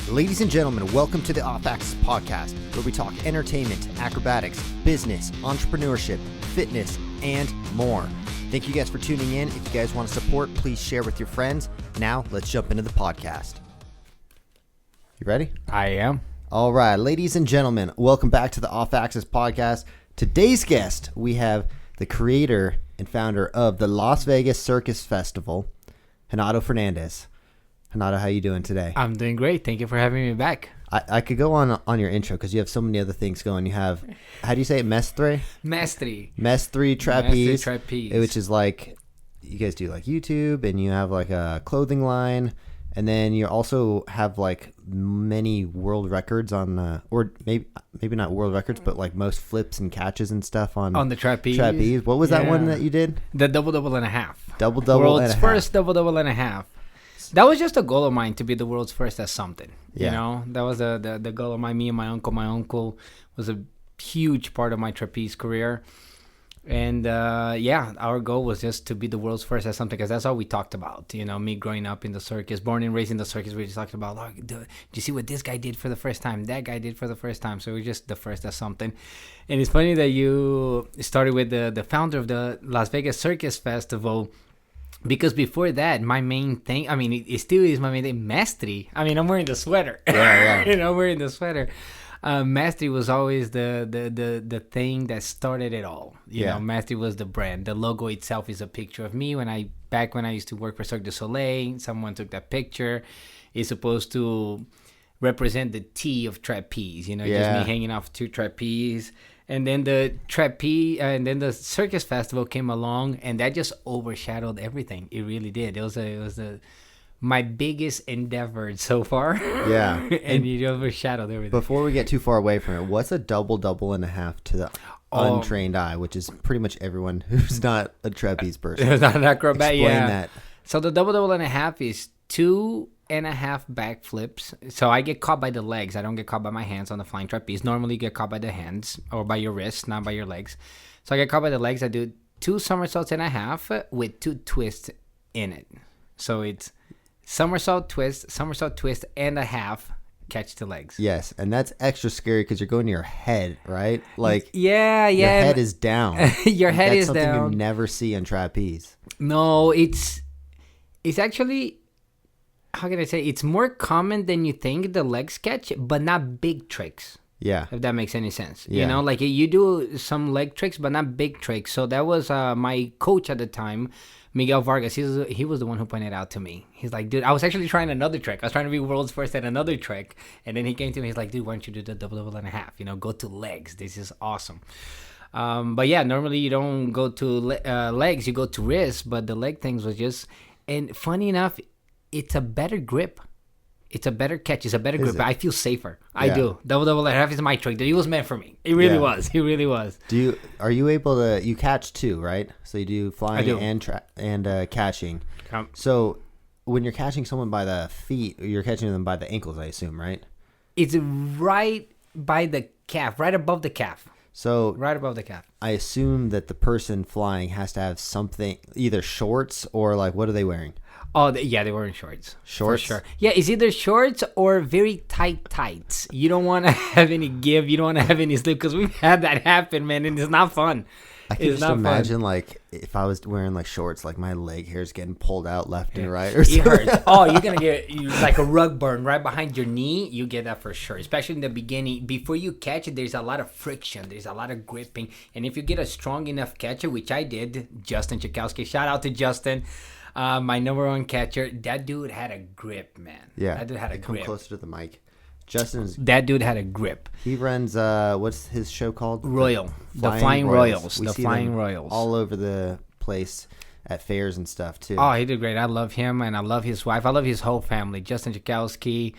Ladies and gentlemen, welcome to the Off Axis Podcast, where we talk entertainment, acrobatics, business, entrepreneurship, fitness, and more. Thank you guys for tuning in. If you guys want to support, please share with your friends. Now, let's jump into the podcast. You ready? I am. All right, ladies and gentlemen, welcome back to the Off Axis Podcast. Today's guest, we have the creator and founder of the Las Vegas Circus Festival, Renato Fernandes. Renato, how you doing today? I'm doing great. Thank you for having me back. I could go on your intro because you have so many other things going. You have, how do you say it, Mestre? Mestre Trapeze. Which is like, you guys do like YouTube, and you have like a clothing line, and then you also have like many world records on, or maybe not world records, but like most flips and catches and stuff on the trapeze. What was that one that you did? The double and a half. Double and a half. World's first double and a half. That was just a goal of mine, to be the world's first at something. Yeah. You know, that was the goal of me and my uncle. My uncle was a huge part of my trapeze career. And our goal was just to be the world's first at something, because that's all we talked about. You know, me growing up in the circus, born and raised in the circus, we just talked about, like, do you see what this guy did for the first time? That guy did for the first time. So we're just the first at something. And it's funny that you started with the founder of the Las Vegas Circus Festival, because before that, my main thing, I mean, it still is my main thing, Mestre. I mean, I'm wearing the sweater. Yeah. You know, wearing the sweater. Mestre was always the thing that started it all. You know, Mestre was the brand. The logo itself is a picture of me back when I used to work for Cirque du Soleil. Someone took that picture. It's supposed to represent the T of trapeze. You know, just me hanging off two trapeze. And then the Circus Festival came along, and that just overshadowed everything. It really did. It was my biggest endeavor so far. Yeah. and it overshadowed everything. Before we get too far away from it, what's a double and a half to the untrained eye, which is pretty much everyone who's not a trapeze person? Who's not an acrobat. Explain that. So the double and a half is 2.5 back flips. So I get caught by the legs. I don't get caught by my hands on the flying trapeze. Normally you get caught by the hands or by your wrists, not by your legs. So I get caught by the legs. I do 2 somersaults and a half with 2 twists in it. So it's somersault, twist, and a half, catch the legs. Yes, and that's extra scary because you're going to your head, right? Like, yeah. Your head is down. Your head is down. That's something you never see on trapeze. No, it's actually, how can I say, it's more common than you think, the leg sketch, but not big tricks. Yeah. If that makes any sense. Yeah. You know, like you do some leg tricks, but not big tricks. So that was my coach at the time, Miguel Vargas. He was the one who pointed out to me. He's like, dude, I was actually trying another trick. I was trying to be world's first at another trick. And then he came to me. He's like, dude, why don't you do the double and a half? You know, go to legs. This is awesome. But yeah, normally you don't go to legs. You go to wrists. But the leg things was just... And funny enough, it's a better grip. It's a better catch. It's a better grip. I feel safer. Yeah. I do. Double and a half is my trick. It was meant for me. It really was. It really was. Are you able to? You catch too, right? So you do flying and catching. So when you're catching someone by the feet, you're catching them by the ankles, I assume, right? It's right by the calf, right above the calf. So right above the calf. I assume that the person flying has to have something, either shorts or like, what are they wearing? Oh, they're wearing shorts. Shorts? For sure. Yeah, it's either shorts or very tight tights. You don't want to have any give. You don't want to have any slip, because we've had that happen, man, and it's not fun. I can just imagine, like, if I was wearing, like, shorts, like, my leg hair's getting pulled out left and right or something. It hurts. Oh, you're going to get, like, a rug burn right behind your knee. You get that for sure, especially in the beginning. Before you catch it, there's a lot of friction. There's a lot of gripping. And if you get a strong enough catcher, which I did, Justin Chakowski, shout out to Justin, my number 1 catcher, that dude had a grip, man. Yeah. That dude had a grip. Come closer to the mic. That dude had a grip. He runs, what's his show called? The Flying Royals. The Flying Royals. All over the place at fairs and stuff, too. Oh, he did great. I love him, and I love his wife. I love his whole family. Justin Chakowski,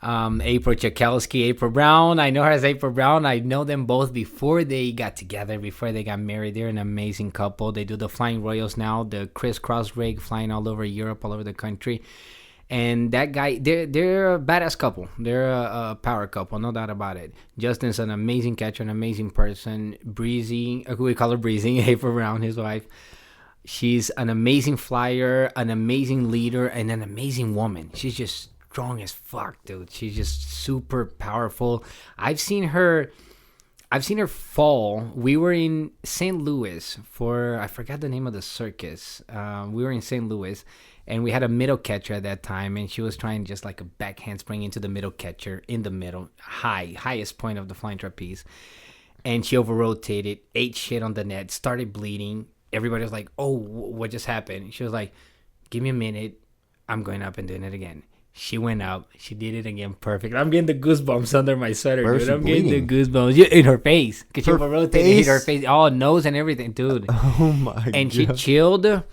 April Chakowski, April Brown. I know her as April Brown. I know them both before they got together, before they got married. They're an amazing couple. They do the Flying Royals now, the crisscross rig, flying all over Europe, all over the country. And that guy, they're a badass couple. They're a power couple, no doubt about it. Justin's an amazing catcher, an amazing person. Breezy, we call her Breezy, April Brown, his wife. She's an amazing flyer, an amazing leader, and an amazing woman. She's just strong as fuck, dude. She's just super powerful. I've seen her fall. We were in St. Louis for, I forgot the name of the circus. We were in St. Louis, and we had a middle catcher at that time, and she was trying just like a back handspring into the middle catcher in the middle, highest point of the flying trapeze. And she over-rotated, ate shit on the net, started bleeding. Everybody was like, oh, what just happened? She was like, give me a minute. I'm going up and doing it again. She went up. She did it again. Perfect. I'm getting the goosebumps under my sweater, dude. I'm getting the goosebumps in her face. Because she over-rotated, hit her face, all nose and everything, dude. Oh, my God. And she chilled.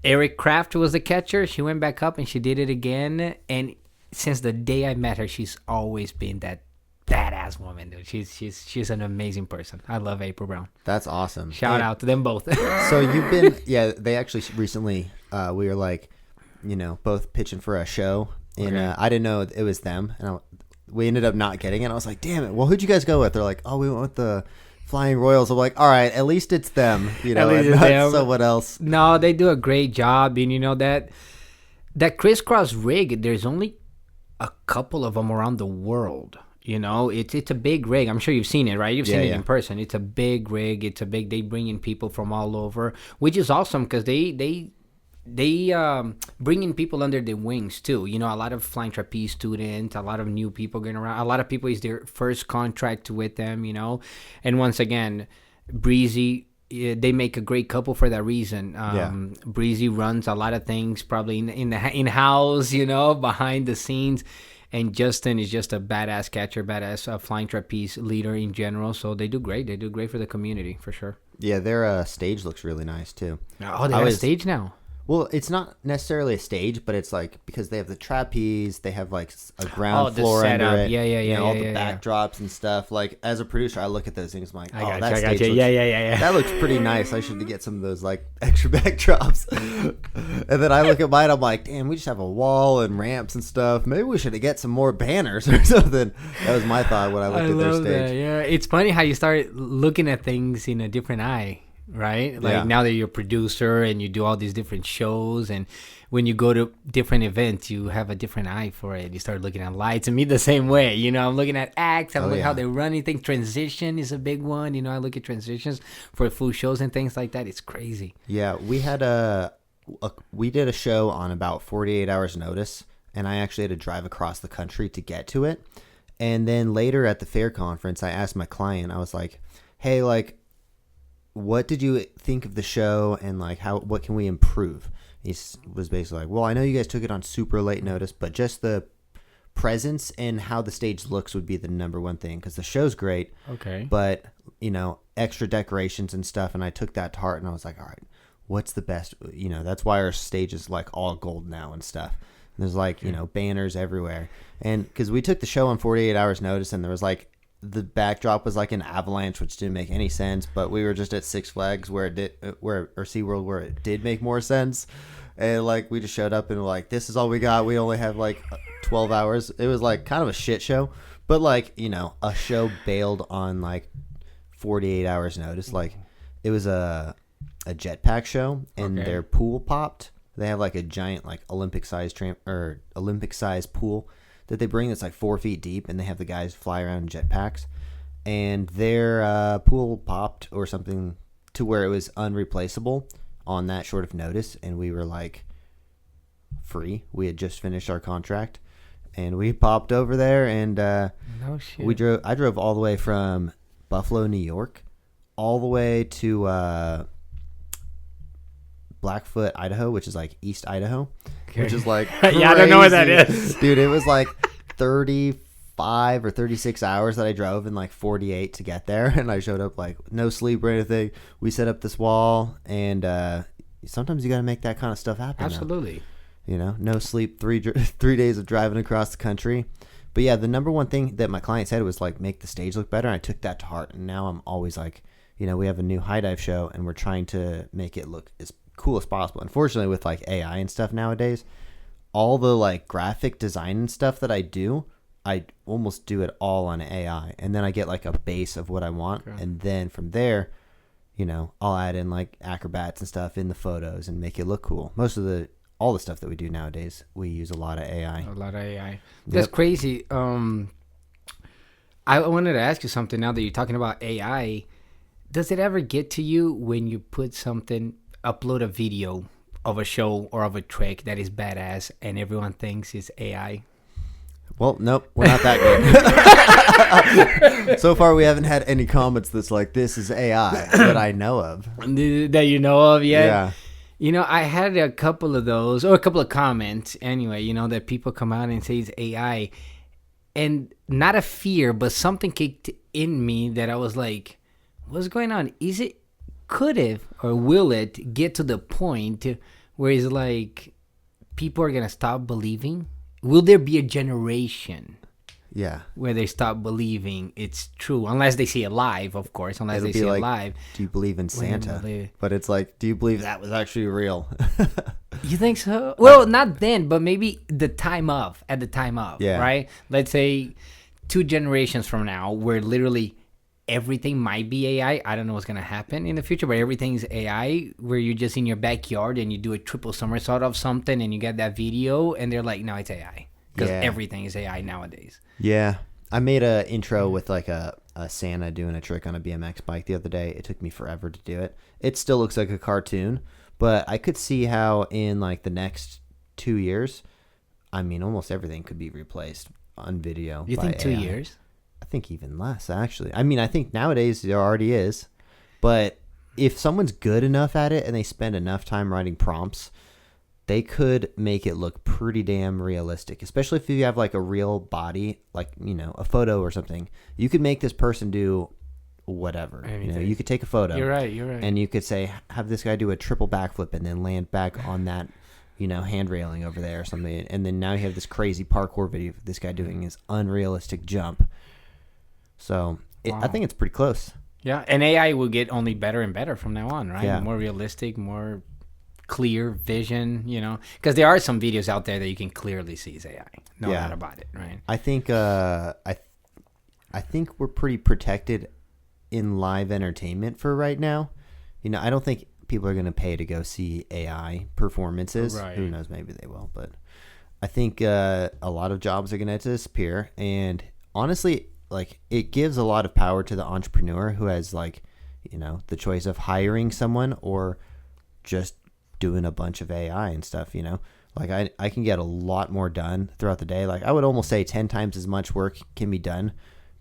Eric Kraft was the catcher. She went back up and she did it again. And since the day I met her, she's always been that badass woman, dude. She's an amazing person. I love April Brown. That's awesome. Shout out to them both. So you've been, they actually recently, we were like, both pitching for a show, and I didn't know it was them, and we ended up not getting it. I was like, damn it. Well, who'd you guys go with? They're like, oh, we went with the Flying Royals. I'm like, all right, at least it's them, and not someone else. No, they do a great job, and that crisscross rig, there's only a couple of them around the world. It's a big ring. I'm sure you've seen it, right? You've seen it in person. It's a big rig. They bring in people from all over, which is awesome because they bring in people under their wings too. A lot of flying trapeze students, a lot of new people getting around. A lot of people, is their first contract with them, And once again, Breezy, they make a great couple for that reason. Breezy runs a lot of things probably in-house, behind the scenes. And Justin is just a badass catcher, badass flying trapeze leader in general. So they do great. They do great for the community, for sure. Yeah, their stage looks really nice, too. Oh, they have a stage now? Well, it's not necessarily a stage, but it's like, because they have the trapeze, they have like a ground floor under it. Yeah. All the backdrops and stuff. Like, as a producer, I look at those things, I'm like, that stage looks, that looks pretty nice. I should get some of those like extra backdrops. And then I look at mine, I'm like, damn, we just have a wall and ramps and stuff. Maybe we should get some more banners or something. That was my thought when I looked at their stage. That, yeah, it's funny how you start looking at things in a different eye. Right? Like now that you're a producer and you do all these different shows, and when you go to different events, you have a different eye for it. You start looking at lights, and me the same way. I'm looking at acts. I'm looking at how they run anything. Transition is a big one. I look at transitions for full shows and things like that. It's crazy. Yeah, we had we did a show on about 48 hours notice, and I actually had to drive across the country to get to it. And then later at the fair conference, I asked my client, I was like, hey, like, what did you think of the show, and like what can we improve? He was basically like, well, I know you guys took it on super late notice, but just the presence and how the stage looks would be the number one thing, because the show's great. Okay. But, extra decorations and stuff, and I took that to heart, and I was like, all right, what's the best? That's why our stage is like all gold now and stuff. And there's like, banners everywhere. And because we took the show on 48 hours notice, and there was like, the backdrop was like an avalanche, which didn't make any sense, but we were just at Six Flags or SeaWorld where it did make more sense. And like, we just showed up and were like, this is all we got. We only have like 12 hours. It was like kind of a shit show, but like, a show bailed on like 48 hours notice. Like, it was a jetpack show, and their pool popped. They have like a giant, like Olympic size pool that they bring that's like 4 feet deep, and they have the guys fly around in jetpacks, and their pool popped or something to where it was unreplaceable on that short of notice, and we were like free. We had just finished our contract, and we popped over there, and no shit. I drove all the way from Buffalo, New York, all the way to Blackfoot, Idaho, which is like East Idaho, which is like crazy. Yeah, I don't know where that is. Dude, it was like 35 or 36 hours that I drove, and like 48 to get there, and I showed up like no sleep or anything. We set up this wall, and sometimes you got to make that kind of stuff happen. Absolutely. No sleep, 3 days of driving across the country. But yeah, the number one thing that my client said was like, make the stage look better, and I took that to heart, and now I'm always like, we have a new high dive show, and we're trying to make it look as cool as possible. Unfortunately, with like AI and stuff nowadays, all the like graphic design and stuff that I do, I almost do it all on AI, and then I get like a base of what I want, and then from there, I'll add in like acrobats and stuff in the photos and make it look cool. Most of the all the stuff that we do nowadays, we use a lot of AI. A lot of AI. That's crazy. I wanted to ask you something now that you're talking about AI. Does it ever get to you when you upload a video of a show or of a trick that is badass and everyone thinks it's AI? Well, nope, we're not that good. So far, we haven't had any comments that's like, this is AI that I know of. That you know of yet? Yeah. You know, I had a couple of those, or a couple of comments anyway, you know, that people come out and say it's AI. And not a fear, but something kicked in me that I was like, what's going on? Could it or will it get to the point where it's like people are going to stop believing? Will there be a generation where they stop believing it's true? Unless they see it live, of course. Unless they see it live. Do you believe in Santa? But it's like, do you believe that was actually real? You think so? Well, not then, but maybe at the time of, right? Let's say 2 generations from now, where literally everything might be AI. I don't know what's going to happen in the future, but everything's AI, where you're just in your backyard and you do a triple somersault of something and you get that video and they're like, no, it's AI. Because everything is AI nowadays. Yeah. I made an intro with like a Santa doing a trick on a BMX bike the other day. It took me forever to do it. It still looks like a cartoon, but I could see how in like the next 2 years, I mean, almost everything could be replaced on video. You think 2 years? I think even less, actually. I mean, I think nowadays there already is. But if someone's good enough at it and they spend enough time writing prompts, they could make it look pretty damn realistic, especially if you have like a real body, like, you know, a photo or something. You could make this person do whatever. You know, you could take a photo. You're right. And you could say, have this guy do a triple backflip and then land back on that, you know, hand railing over there or something. And then now you have this crazy parkour video of this guy doing his unrealistic jump. So I think it's pretty close. Yeah, and AI will get only better and better from now on, right? Yeah. More realistic, more clear vision, you know, because there are some videos out there that you can clearly see is AI. No doubt about it, right? I think I think we're pretty protected in live entertainment for right now. You know, I don't think people are going to pay to go see AI performances. Right. Who knows? Maybe they will, but I think a lot of jobs are going to disappear, and honestly, like, it gives a lot of power to the entrepreneur who has, like, you know, the choice of hiring someone or just doing a bunch of AI and stuff, you know. Like, I can get a lot more done throughout the day. Like, I would almost say 10 times as much work can be done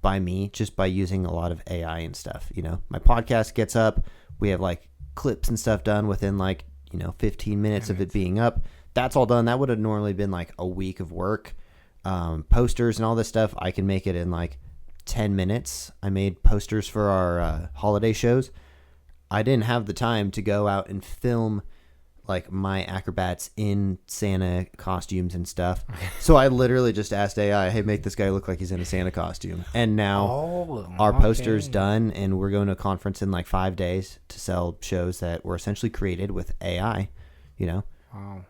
by me just by using a lot of AI and stuff, you know. My podcast gets up. We have, like, clips and stuff done within, like, you know, 15 minutes of it being up. That's all done. That would have normally been, like, a week of work. Posters and all this stuff, I can make it in, like, 10 minutes. I made posters for our holiday shows. I didn't have the time to go out and film like my acrobats in Santa costumes and stuff. So I literally just asked AI, hey, make this guy look like he's in a Santa costume. And now our poster's done, and we're going to a conference in like 5 days to sell shows that were essentially created with AI, you know. Wow.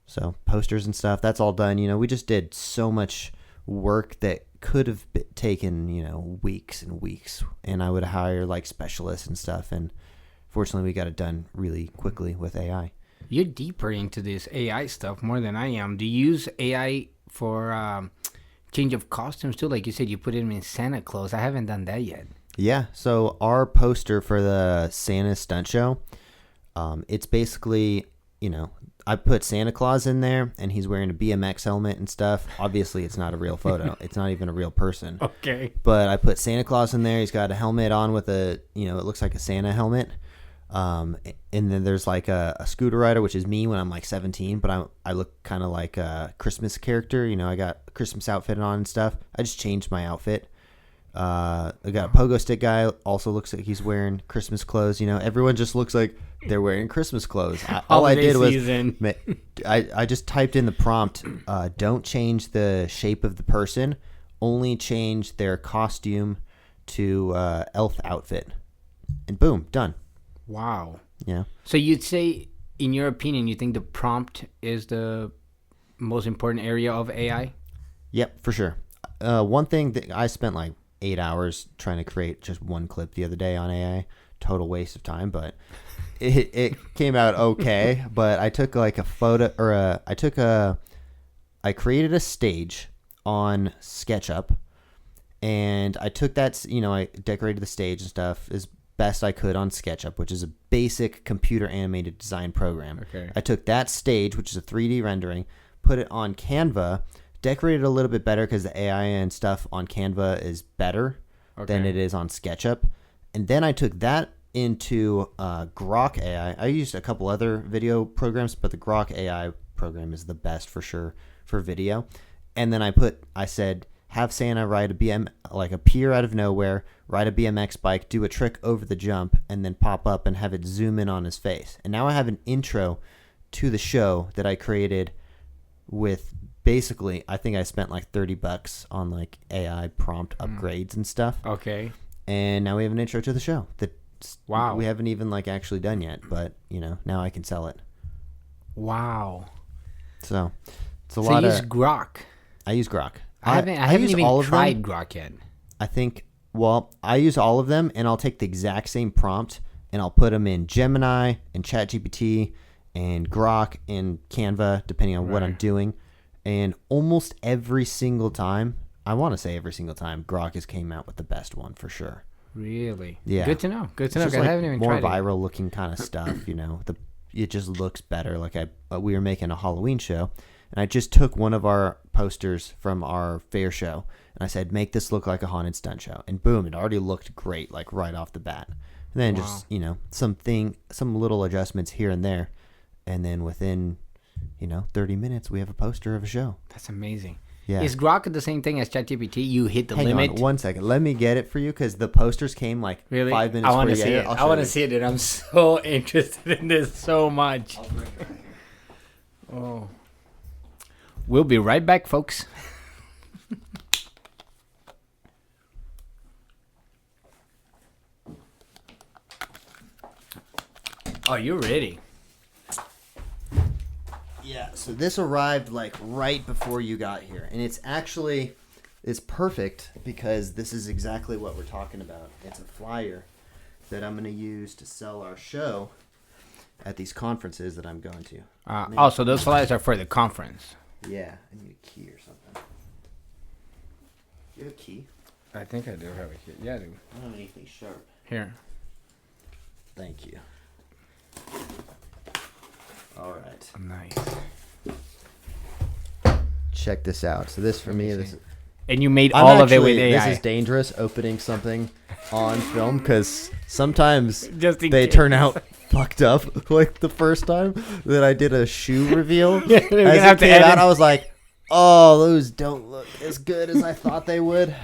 So posters and stuff, that's all done. You know, we just did so much work that could have taken, you know, weeks and weeks, and I would hire like specialists and stuff, and fortunately we got it done really quickly with AI. You're deeper into this AI stuff more than I am. Do you use AI for change of costumes too? Like you said, you put him in Santa clothes. I haven't done that yet. Yeah, so our poster for the Santa stunt show, it's basically, you know, I put Santa Claus in there, and he's wearing a BMX helmet and stuff. Obviously, it's not a real photo. It's not even a real person. Okay. But I put Santa Claus in there. He's got a helmet on with a, you know, it looks like a Santa helmet. And then there's like a scooter rider, which is me when I'm like 17, but I look kind of like a Christmas character. You know, I got a Christmas outfit on and stuff. I just changed my outfit. I got a pogo stick guy, also looks like he's wearing Christmas clothes. You know, everyone just looks like they're wearing Christmas clothes. All I did was I just typed in the prompt, don't change the shape of the person, only change their costume to elf outfit, and boom, done. Wow. Yeah. So you'd say, in your opinion, you think the prompt is the most important area of AI? Yep, for sure. One thing that I spent like 8 hours trying to create just one clip the other day on AI, total waste of time, but it came out okay. But I took like a photo, or I created a stage on SketchUp, and I took that, I decorated the stage and stuff as best I could on SketchUp, which is a basic computer animated design program. Okay. I took that stage, which is a 3D rendering, put it on Canva, decorated a little bit better because the AI and stuff on Canva is better than it is on SketchUp. And then I took that into Grok AI. I used a couple other video programs, but the Grok AI program is the best for sure for video. And then I said, have Santa appear out of nowhere, ride a BMX bike, do a trick over the jump, and then pop up and have it zoom in on his face. And now I have an intro to the show that I created with basically, I think I spent like $30 on like AI prompt upgrades and stuff. Okay. And now we have an intro to the show that we haven't even like actually done yet, but now I can sell it. Wow. So it's a lot of. So you use Grok. I use Grok. I haven't even tried Grok yet. I think, I use all of them, and I'll take the exact same prompt and I'll put them in Gemini and ChatGPT and Grok and Canva, depending on what I'm doing. And almost every single time, Grok has came out with the best one for sure. Really? Yeah. Good to know. Good to know. Just I haven't even more tried viral looking kind of stuff. It just looks better. Like we were making a Halloween show, and I just took one of our posters from our fair show, and I said, make this look like a haunted stunt show. And boom, it already looked great, like right off the bat. And then just, some little adjustments here and there. And then within, 30 minutes, we have a poster of a show. That's amazing. Yeah. Is Grok the same thing as ChatGPT? You hit the limit? Hang on 1 second. Let me get it for you, because the posters came like 5 minutes. I want to see it. I want to see it, and I'm so interested in this so much. I'll bring it right here. Oh. We'll be right back, folks. Oh, you're ready. Yeah, so this arrived like right before you got here. And it's perfect because this is exactly what we're talking about. It's a flyer that I'm going to use to sell our show at these conferences that I'm going to. So those flyers are for the conference. Yeah, I need a key or something. Do you have a key? I think I do have a key. Yeah, I do. I don't have anything sharp. Here. Thank you. All right. Nice. Check this out. So this for me, and you made all of it with AI. This is dangerous, opening something on film, because sometimes they turn out fucked up. Like the first time that I did a shoe reveal, as it came out, I was like, "Oh, those don't look as good as I thought they would."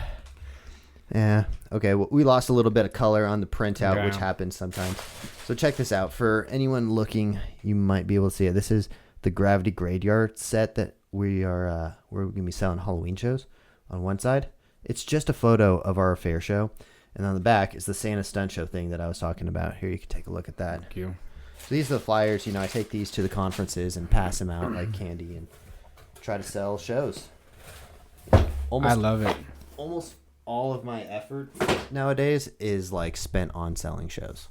Yeah. Okay. Well, we lost a little bit of color on the printout, which happens sometimes. So check this out. For anyone looking, you might be able to see it. This is the Gravity Graveyard set that we're going to be selling Halloween shows. On one side, it's just a photo of our fair show, and on the back is the Santa Stunt Show thing that I was talking about. Here, you can take a look at that. Thank you. So these are the flyers. I take these to the conferences and pass them out like candy and try to sell shows. I love it. Almost all of my effort nowadays is like spent on selling shows.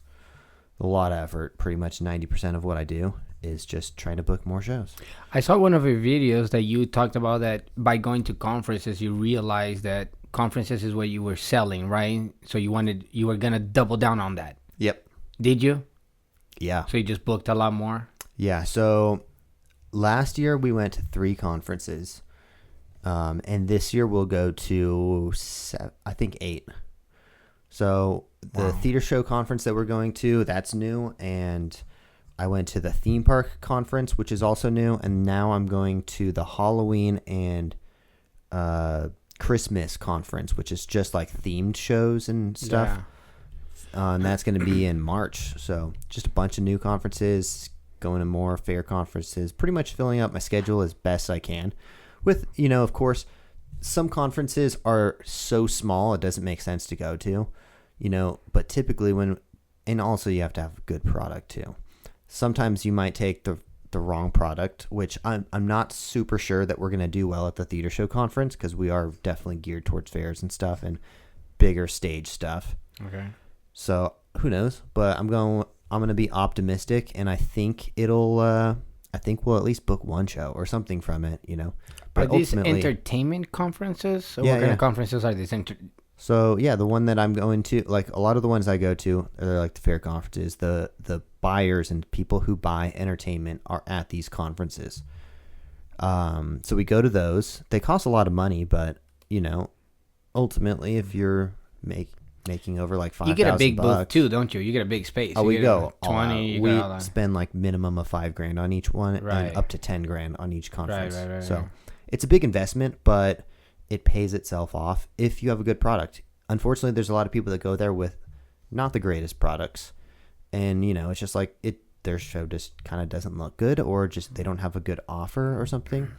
A lot of effort. Pretty much 90% of what I do is just trying to book more shows. I saw one of your videos that you talked about that by going to conferences, you realized that conferences is what you were selling, right? So you were going to double down on that. Yep. Did you? Yeah. So you just booked a lot more? Yeah. So last year we went to 3 conferences. And this year we'll go to, I think, 8. So the theater show conference that we're going to, that's new. And I went to the theme park conference, which is also new. And now I'm going to the Halloween and Christmas conference, which is just like themed shows and stuff. Yeah. And that's going to be in March. So just a bunch of new conferences, going to more fair conferences, pretty much filling up my schedule as best I can. With, of course, some conferences are so small it doesn't make sense to go to, but typically and also you have to have a good product too. Sometimes you might take the wrong product, which I'm not super sure that we're going to do well at the theater show conference, because we are definitely geared towards fairs and stuff and bigger stage stuff. Okay. So who knows? But I'm going to be optimistic, and I think we'll at least book one show or something from it, But are these entertainment conferences? So what kind of conferences are these? So the one that I'm going to, like a lot of the ones I go to, are like the fair conferences. The buyers and people who buy entertainment are at these conferences. So we go to those. They cost a lot of money, but ultimately, if you're making over like $5,000, you get a big booth too, don't you? You get a big space. Oh, we go 20. We spend like minimum of $5,000 on each one, and up to $10,000 on each conference. Right. So it's a big investment, but it pays itself off if you have a good product. Unfortunately, there's a lot of people that go there with not the greatest products, and it's just like their show just kind of doesn't look good, or just they don't have a good offer or something,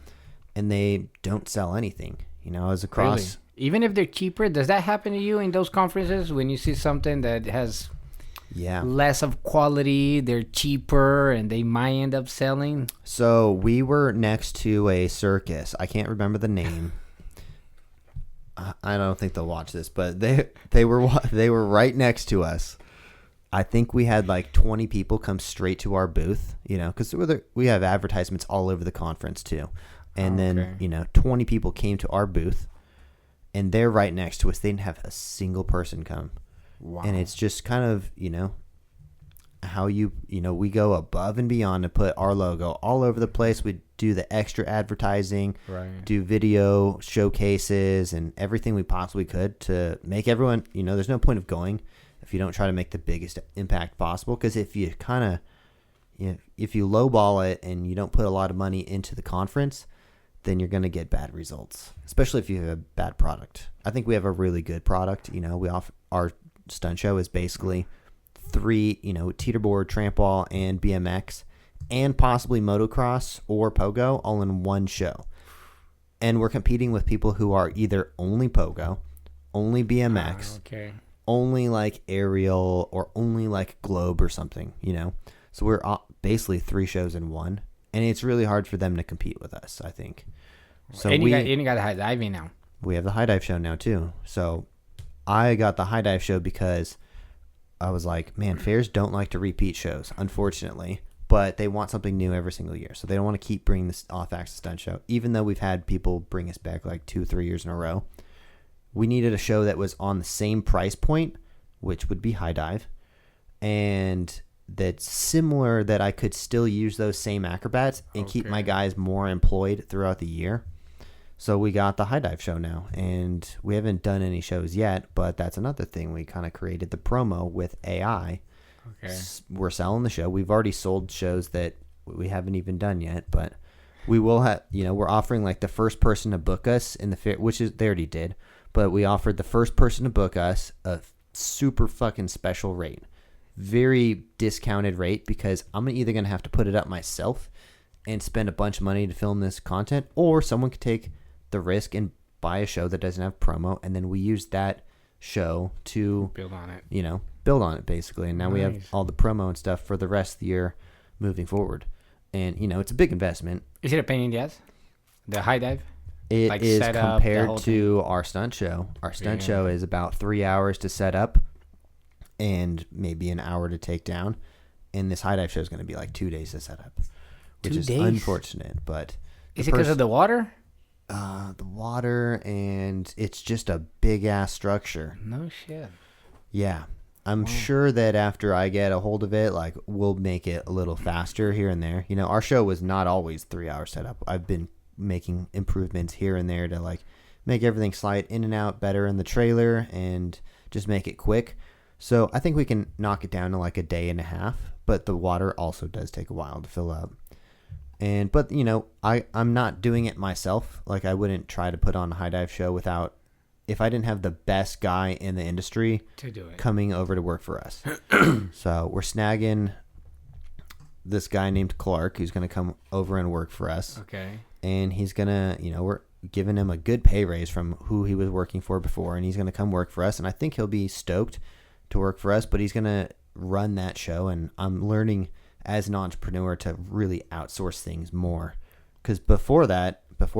and they don't sell anything. As across. Really? Even if they're cheaper, does that happen to you in those conferences when you see something that has less of quality, they're cheaper, and they might end up selling? So we were next to a Circus. I can't remember the name. I don't think they'll watch this, but they were right next to us. I think we had like 20 people come straight to our booth, because we have advertisements all over the conference too. And then, 20 people came to our booth, and they're right next to us. They didn't have a single person come. Wow. And it's just kind of, how we go above and beyond to put our logo all over the place. We do the extra advertising, do video showcases, and everything we possibly could to make everyone, there's no point of going if you don't try to make the biggest impact possible. Because if you if you lowball it and you don't put a lot of money into the conference, then you're going to get bad results, especially if you have a bad product. I think we have a really good product. Our stunt show is basically 3, teeterboard, trampoline, and BMX, and possibly motocross or pogo all in one show. And we're competing with people who are either only pogo, only BMX, only like aerial, or only like globe or something, So we're basically 3 shows in one. And it's really hard for them to compete with us, I think. So and you got the high diving now. We have the high dive show now too. So I got the high dive show because I was like, man, fairs don't like to repeat shows, unfortunately. But they want something new every single year. So they don't want to keep bringing this off-axis stunt show. Even though we've had people bring us back like 2-3 years in a row. We needed a show that was on the same price point, which would be high dive. And that's similar, that I could still use those same acrobats and keep my guys more employed throughout the year. So we got the high dive show now, and we haven't done any shows yet, but that's another thing. We kind of created the promo with AI. We're selling the show. We've already sold shows that we haven't even done yet, but we will have, we're offering like the first person to book us in the fair, which is, they already did, but we offered the first person to book us a super fucking special rate. Very discounted rate, because I'm either going to have to put it up myself and spend a bunch of money to film this content, or someone could take the risk and buy a show that doesn't have promo, and then we use that show to build on it. Build on it basically. And now we have all the promo and stuff for the rest of the year moving forward. And it's a big investment. Is it a pain in the ass? The high dive? It is compared to our stunt show. Our stunt show is about 3 hours to set up and maybe an hour to take down. And this high dive show is going to be like 2 days to set up, which is unfortunate. But is it because of the water? The water, and it's just a big ass structure. No shit. Yeah. I'm sure that after I get a hold of it, like, we'll make it a little faster here and there. Our show was not always 3 hours set up. I've been making improvements here and there to like make everything slide in and out better in the trailer and just make it quick. So I think we can knock it down to like a day and a half, but the water also does take a while to fill up. But I'm not doing it myself. Like, I wouldn't try to put on a high dive show if I didn't have the best guy in the industry to do it, coming over to work for us. So we're snagging this guy named Clark, who's going to come over and work for us. Okay. And he's going to, we're giving him a good pay raise from who he was working for before, and he's going to come work for us. And I think he'll be stoked to work for us, but he's going to run that show. And I'm learning as an entrepreneur to really outsource things more. Because before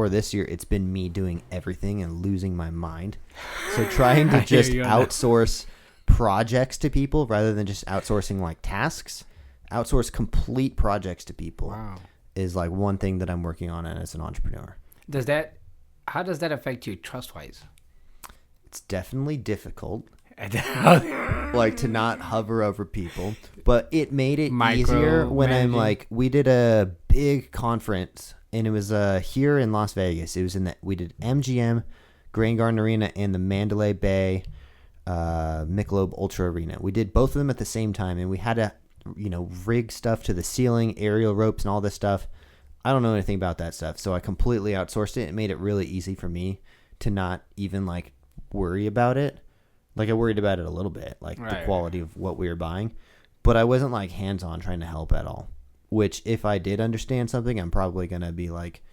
this year, it's been me doing everything and losing my mind. So trying to just outsource projects to people rather than just outsourcing like tasks. Outsource complete projects to people. Wow. Is like one thing that I'm working on as an entrepreneur. How does that affect you trust-wise? It's definitely difficult. Like to not hover over people, but it made it easier when I'm like, we did a big conference and it was here in Las Vegas. It was we did MGM, Grand Garden Arena, and the Mandalay Bay Michelob Ultra Arena. We did both of them at the same time, and we had to, rig stuff to the ceiling, aerial ropes, and all this stuff. I don't know anything about that stuff, so I completely outsourced it. It made it really easy for me to not even like worry about it. Like I worried about it a little bit, like the quality of what we were buying, but I wasn't like hands-on trying to help at all. Which if I did understand something, I'm probably gonna be like,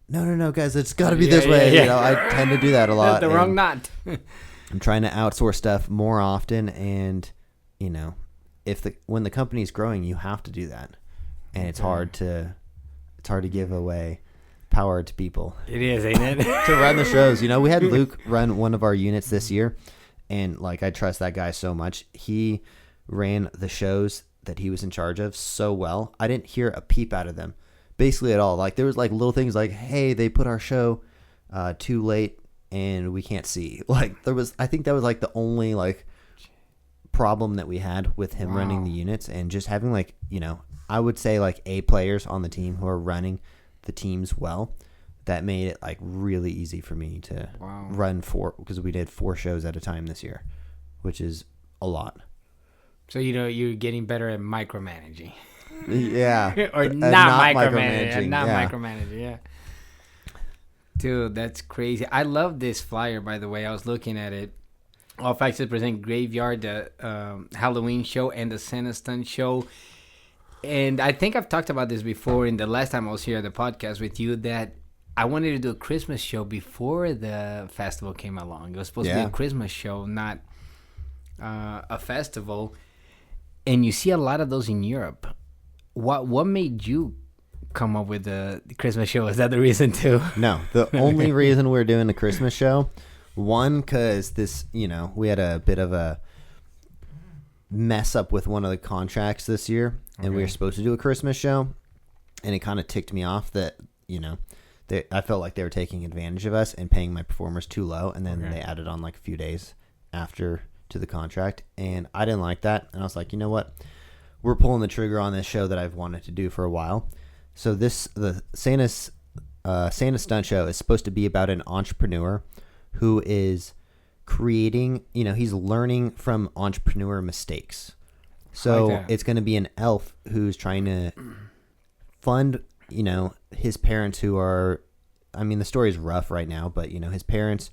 no, guys, it's got to be this way. Yeah. I tend to do that a lot. The wrong knot. I'm trying to outsource stuff more often, and when the company's growing, you have to do that, and it's hard to give away power to people. It is, ain't it? To run the shows. We had Luke run one of our units this year, and like I trust that guy so much. He ran the shows that he was in charge of so well. I didn't hear a peep out of them, basically at all. Like there was like little things like, hey, they put our show too late and we can't see. Like I think that was like the only like problem that we had with him running the units, and just having like, I would say like A players on the team who are running the teams well. That made it like really easy for me to run because we did 4 shows at a time this year, which is a lot. So you're getting better at micromanaging. Yeah. Or not micromanaging. Micromanaging, yeah. Dude, that's crazy. I love this flyer, by the way. I was looking at it. All Facts present Graveyard, the Halloween show, and the Santa Stunt show. And I think I've talked about this before in the last time I was here at the podcast with you, that I wanted to do a Christmas show before the festival came along. It was supposed to be a Christmas show, not a festival. And you see a lot of those in Europe. What made you come up with the Christmas show? Is that the reason too? No, the only reason we're doing the Christmas show, one, because this, we had a bit of a mess up with one of the contracts this year, and we were supposed to do a Christmas show, and it kind of ticked me off that, I felt like they were taking advantage of us and paying my performers too low, and then they added on like a few days after to the contract, and I didn't like that, and I was like, you know what? We're pulling the trigger on this show that I've wanted to do for a while. So the Santa Stunt Show is supposed to be about an entrepreneur who is creating, he's learning from entrepreneur mistakes. So it's going to be an elf who's trying to fund, his parents who are, the story is rough right now, but, his parents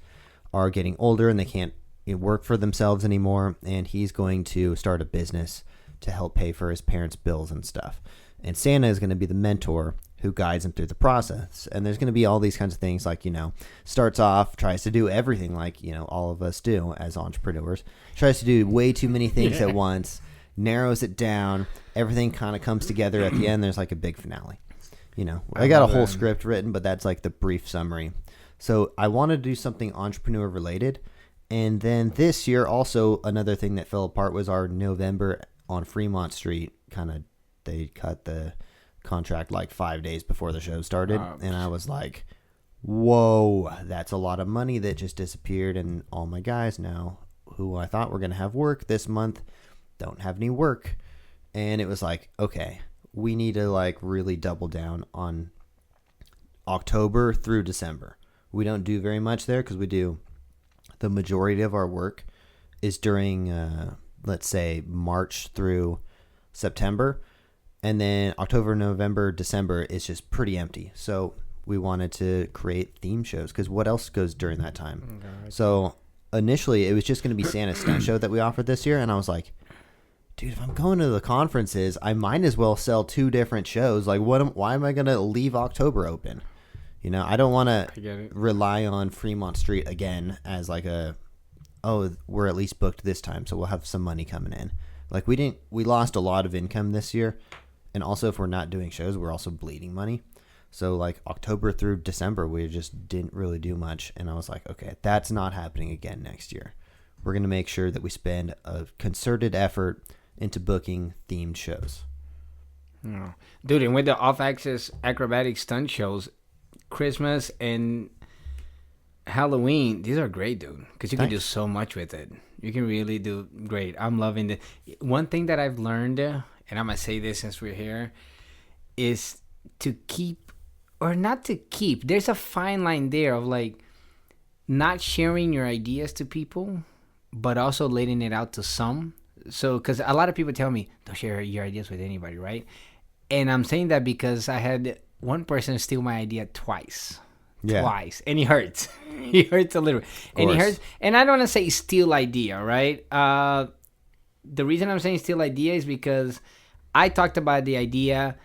are getting older and they can't work for themselves anymore, and he's going to start a business to help pay for his parents' bills and stuff. And Santa is going to be the mentor who guides him through the process. And there's going to be all these kinds of things like, starts off, tries to do everything like, all of us do as entrepreneurs, tries to do way too many things at once, narrows it down, everything kind of comes together at the end. There's like a big finale. I got a whole script written, but that's like the brief summary. So I wanted to do something entrepreneur related. And then this year, also another thing that fell apart was our November on Fremont Street. They cut the contract like 5 days before the show started, and I was like, "Whoa, that's a lot of money that just disappeared." And all my guys now, who I thought were gonna have work this month, don't have any work. And it was like, okay, we need to like really double down on October through December. We don't do very much there because we do. The majority of our work is during, let's say, March through September. And then October, November, December is just pretty empty. So we wanted to create theme shows because what else goes during that time? Okay. So initially it was just going to be Santa's Stunt Show that we offered this year. And I was like, dude, if I'm going to the conferences, I might as well sell 2 different shows. Like, why am I going to leave October open? I don't want to rely on Fremont Street again as like we're at least booked this time, so we'll have some money coming in. Like we lost a lot of income this year, and also if we're not doing shows, we're also bleeding money. So like October through December, we just didn't really do much, and I was like, okay, that's not happening again next year. we're going to make sure that we spend a concerted effort into booking themed shows. Oh. Dude, and with the off-axis acrobatic stunt shows, Christmas and Halloween, these are great, dude, because you can do so much with it. You can really do great. I'm loving it. One thing that I've learned, and I'm going to say this since we're here, is to keep, or not to keep, there's a fine line there of like not sharing your ideas to people, but also letting it out to some. So, because a lot of people tell me, don't share your ideas with anybody, right? And I'm saying that because I had one person steal my idea twice. Yeah. Twice. And he hurts. He hurts a little. And he hurts. And I don't want to say steal idea, right? The reason I'm saying steal idea is because I talked about the idea.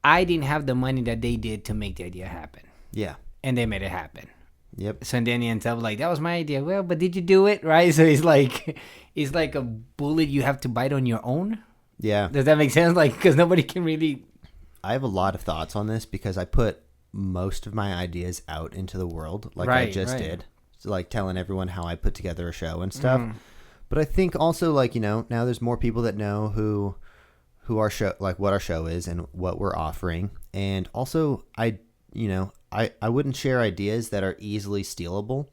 I didn't have the money that they did to make the idea happen. Yeah. And they made it happen. Yep. So then he ends up like, that was my idea. Well, but did you do it? Right? So it's like a bullet you have to bite on your own. Yeah. Does that make sense? Like, because nobody can really. I have a lot of thoughts on this because I put most of my ideas out into the world, like I just did. So like telling everyone how I put together a show and stuff. But I think also like, now there's more people that know who our show, like what our show is and what we're offering. And also I wouldn't share ideas that are easily stealable.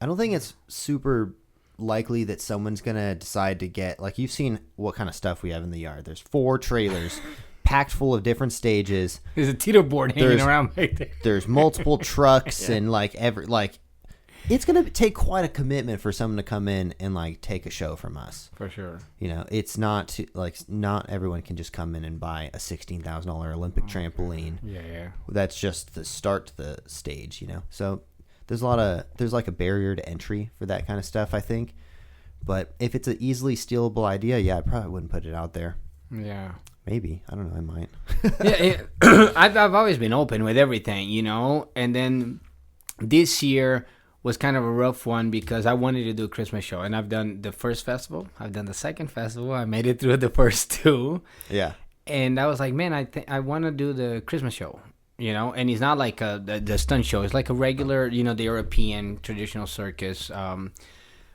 I don't think it's super likely that someone's going to decide to get, like, you've seen what kind of stuff we have in the yard. There's 4 trailers packed full of different stages. There's a teeter board hanging around right there. There's multiple trucks and it's going to take quite a commitment for someone to come in and like take a show from us. For sure. It's not not everyone can just come in and buy a $16,000 Olympic trampoline. Yeah. That's just the start to the stage, So there's like a barrier to entry for that kind of stuff, I think. But if it's an easily stealable idea, yeah, I probably wouldn't put it out there. Yeah. Maybe. I don't know. I might. Yeah. I've always been open with everything, and then this year was kind of a rough one because I wanted to do a Christmas show, and I've done the first festival, I've done the second festival, I made it through the first 2. Yeah. And I was like, man, I want to do the Christmas show, and it's not like the stunt show. It's like a regular, the European traditional circus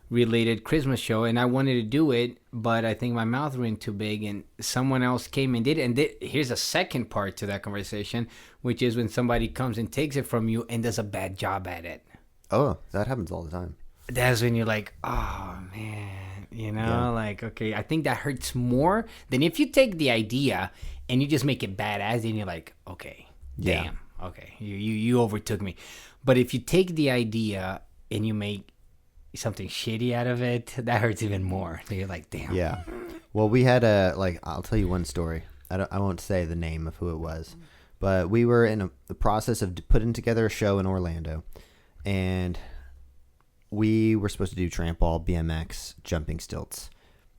related Christmas show, and I wanted to do it, but I think my mouth went too big, and someone else came and did it. And here's a second part to that conversation, which is when somebody comes and takes it from you and does a bad job at it. Oh, that happens all the time. That's when you're like, oh, man, like, okay, I think that hurts more than if you take the idea and you just make it badass, then you're like, okay, damn, okay, you overtook me. But if you take the idea and you make something shitty out of it, that hurts even more. So you're like, damn. Yeah. Well, we had I'll tell you one story. I won't say the name of who it was, but we were in the process of putting together a show in Orlando. And we were supposed to do tramp ball, BMX, jumping stilts.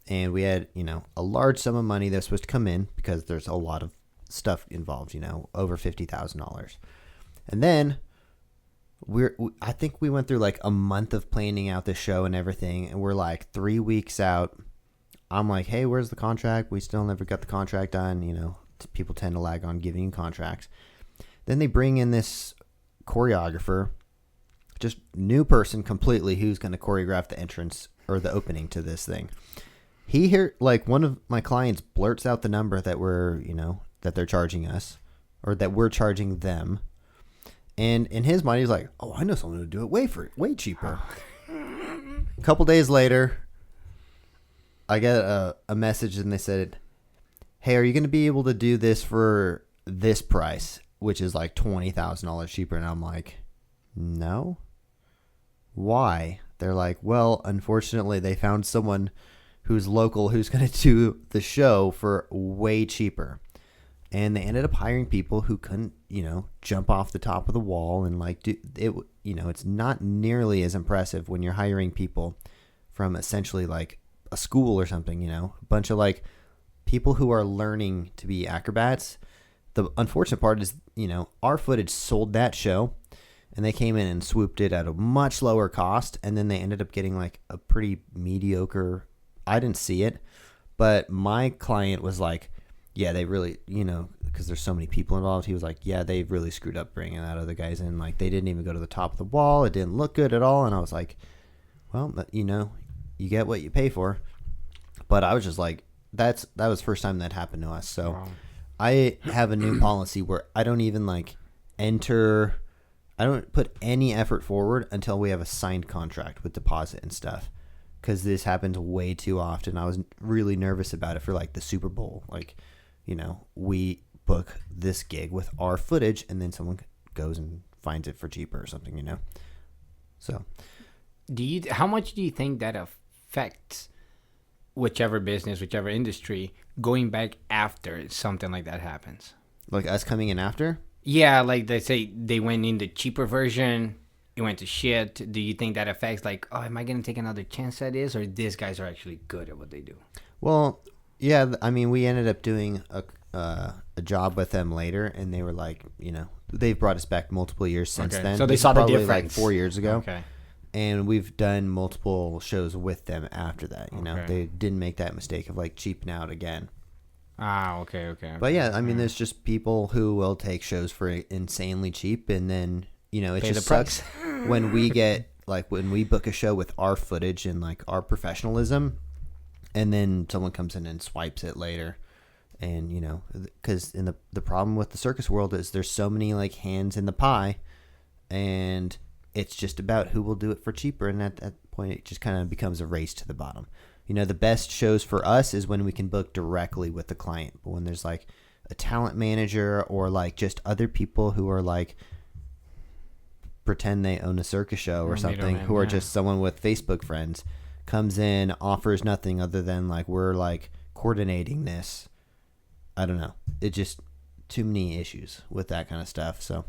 And we had, a large sum of money that was supposed to come in because there's a lot of stuff involved, over $50,000. And then I think we went through like a month of planning out the show and everything. And we're like 3 weeks out. I'm like, hey, where's the contract? We still never got the contract done. People tend to lag on giving you contracts. Then they bring in this choreographer. Just new person completely who's going to choreograph the entrance or the opening to this thing. One of my clients blurts out the number that that they're charging us or that we're charging them. And in his mind, he's like, oh, I know someone to do it way cheaper. A couple days later, I get a message and they said, hey, are you going to be able to do this for this price, which is like $20,000 cheaper? And I'm like, no. Why? They're like, well, unfortunately, they found someone who's local who's going to do the show for way cheaper. And they ended up hiring people who couldn't, jump off the top of the wall and like do it. It's not nearly as impressive when you're hiring people from essentially like a school or something, a bunch of like people who are learning to be acrobats. The unfortunate part is, our footage sold that show. And they came in and swooped it at a much lower cost. And then they ended up getting like a pretty mediocre. I didn't see it. But my client was like, yeah, they really, because there's so many people involved. He was like, yeah, they really screwed up bringing that other guys in. Like they didn't even go to the top of the wall. It didn't look good at all. And I was like, well, you get what you pay for. But I was just like, that was the first time that happened to us. So wow. I have a new policy where I don't even like I don't put any effort forward until we have a signed contract with deposit and stuff. Because this happens way too often. I was really nervous about it for like the Super Bowl. Like, you know, we book this gig with our footage and then someone goes and finds it for cheaper or something, you know? So how much do you think that affects whichever business, whichever industry, going back after something like that happens? Like us coming in after? Yeah, like they say they went in the cheaper version, it went to shit. Do you think that affects like, oh, am I going to take another chance at this, or these guys are actually good at what they do? Well, yeah, I mean, we ended up doing a job with them later, and they were like, you know, they've brought us back multiple years since then. So they saw the difference. Like 4 years ago. Okay. And we've done multiple shows with them after that. You know, they didn't make that mistake of like cheaping out again. Ah, okay. But yeah, I mean, there's just people who will take shows for insanely cheap, and then, you know, it pay just the sucks when we get like when we book a show with our footage and like our professionalism, and then someone comes in and swipes it later. And, you know, because the problem with the circus world is there's so many like hands in the pie, and it's just about who will do it for cheaper. And at that point, it just kind of becomes a race to the bottom. You know, the best shows for us is when we can book directly with the client. But when there's like a talent manager or like just other people who are like pretend they own a circus show or something, who are just someone with Facebook friends, comes in, offers nothing other than like we're like coordinating this. I don't know. It just too many issues with that kind of stuff. So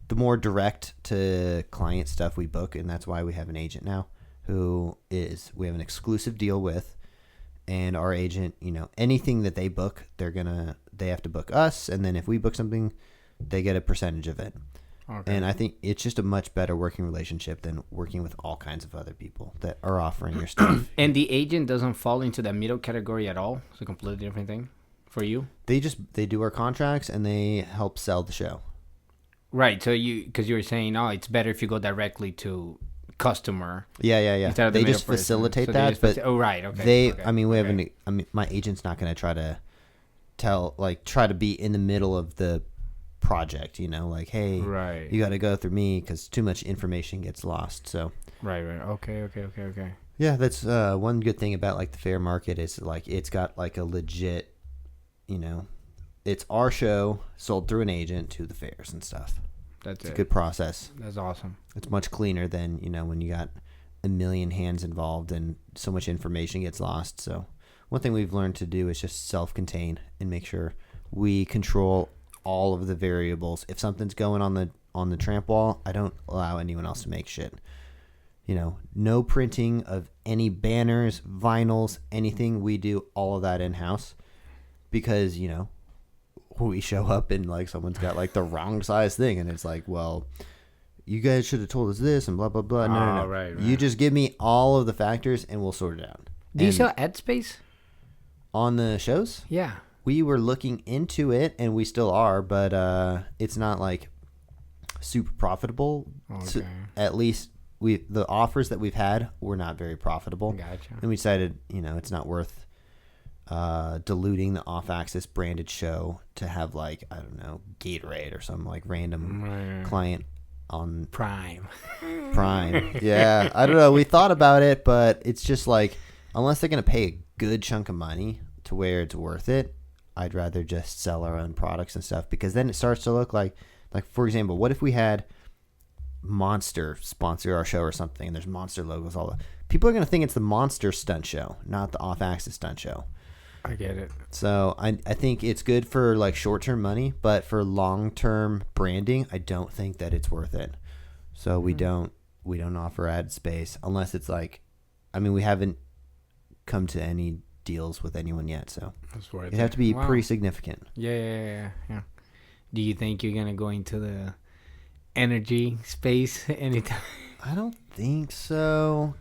the more direct to client stuff we book, and that's why we have an agent now we have an exclusive deal with, and our agent, you know, anything that they book, they have to book us, and then if we book something, they get a percentage of it. Okay. And I think it's just a much better working relationship than working with all kinds of other people that are offering your stuff. And the agent doesn't fall into the middle category at all? It's a completely different thing for you? They do our contracts and they help sell the show. Right. So because you were saying, it's better if you go directly to customer. Yeah. They just facilitate that. Right. Okay. I mean, my agent's not going to try to be in the middle of the project, you know, like, hey, right, you got to go through me because too much information gets lost. So right. Okay. Yeah, that's one good thing about like the fair market is like it's got like a legit, you know, it's our show sold through an agent to the fairs and stuff. It's a good process. That's awesome. It's much cleaner than, you know, when you got a million hands involved and so much information gets lost. So one thing we've learned to do is just self-contain and make sure we control all of the variables. If something's going on the tramp wall, I don't allow anyone else to make shit. You know, no printing of any banners, vinyls, anything. We do all of that in-house because, you know, we show up and like someone's got like the wrong size thing and it's like, well, you guys should have told us this and blah blah blah. No. Right. You just give me all of the factors and we'll sort it out. Do you sell ad space on the shows? Yeah, we were looking into it and we still are, but it's not like super profitable. Okay. So at least the offers that we've had were not very profitable. Gotcha. And we decided, you know, it's not worth diluting the off-axis branded show to have like, I don't know, Gatorade or some like random client on Prime. Yeah, I don't know. We thought about it, but it's just like, unless they're going to pay a good chunk of money to where it's worth it, I'd rather just sell our own products and stuff, because then it starts to look like for example, what if we had Monster sponsor our show or something and there's Monster logos all the people are going to think it's the Monster stunt show, not the off-axis stunt show. I get it. So I think it's good for like short-term money, but for long-term branding, I don't think that it's worth it. So we don't offer ad space unless it's like, I mean, we haven't come to any deals with anyone yet, so it'd have to be pretty significant. Yeah. Do you think you're gonna go into the energy space anytime? I don't think so.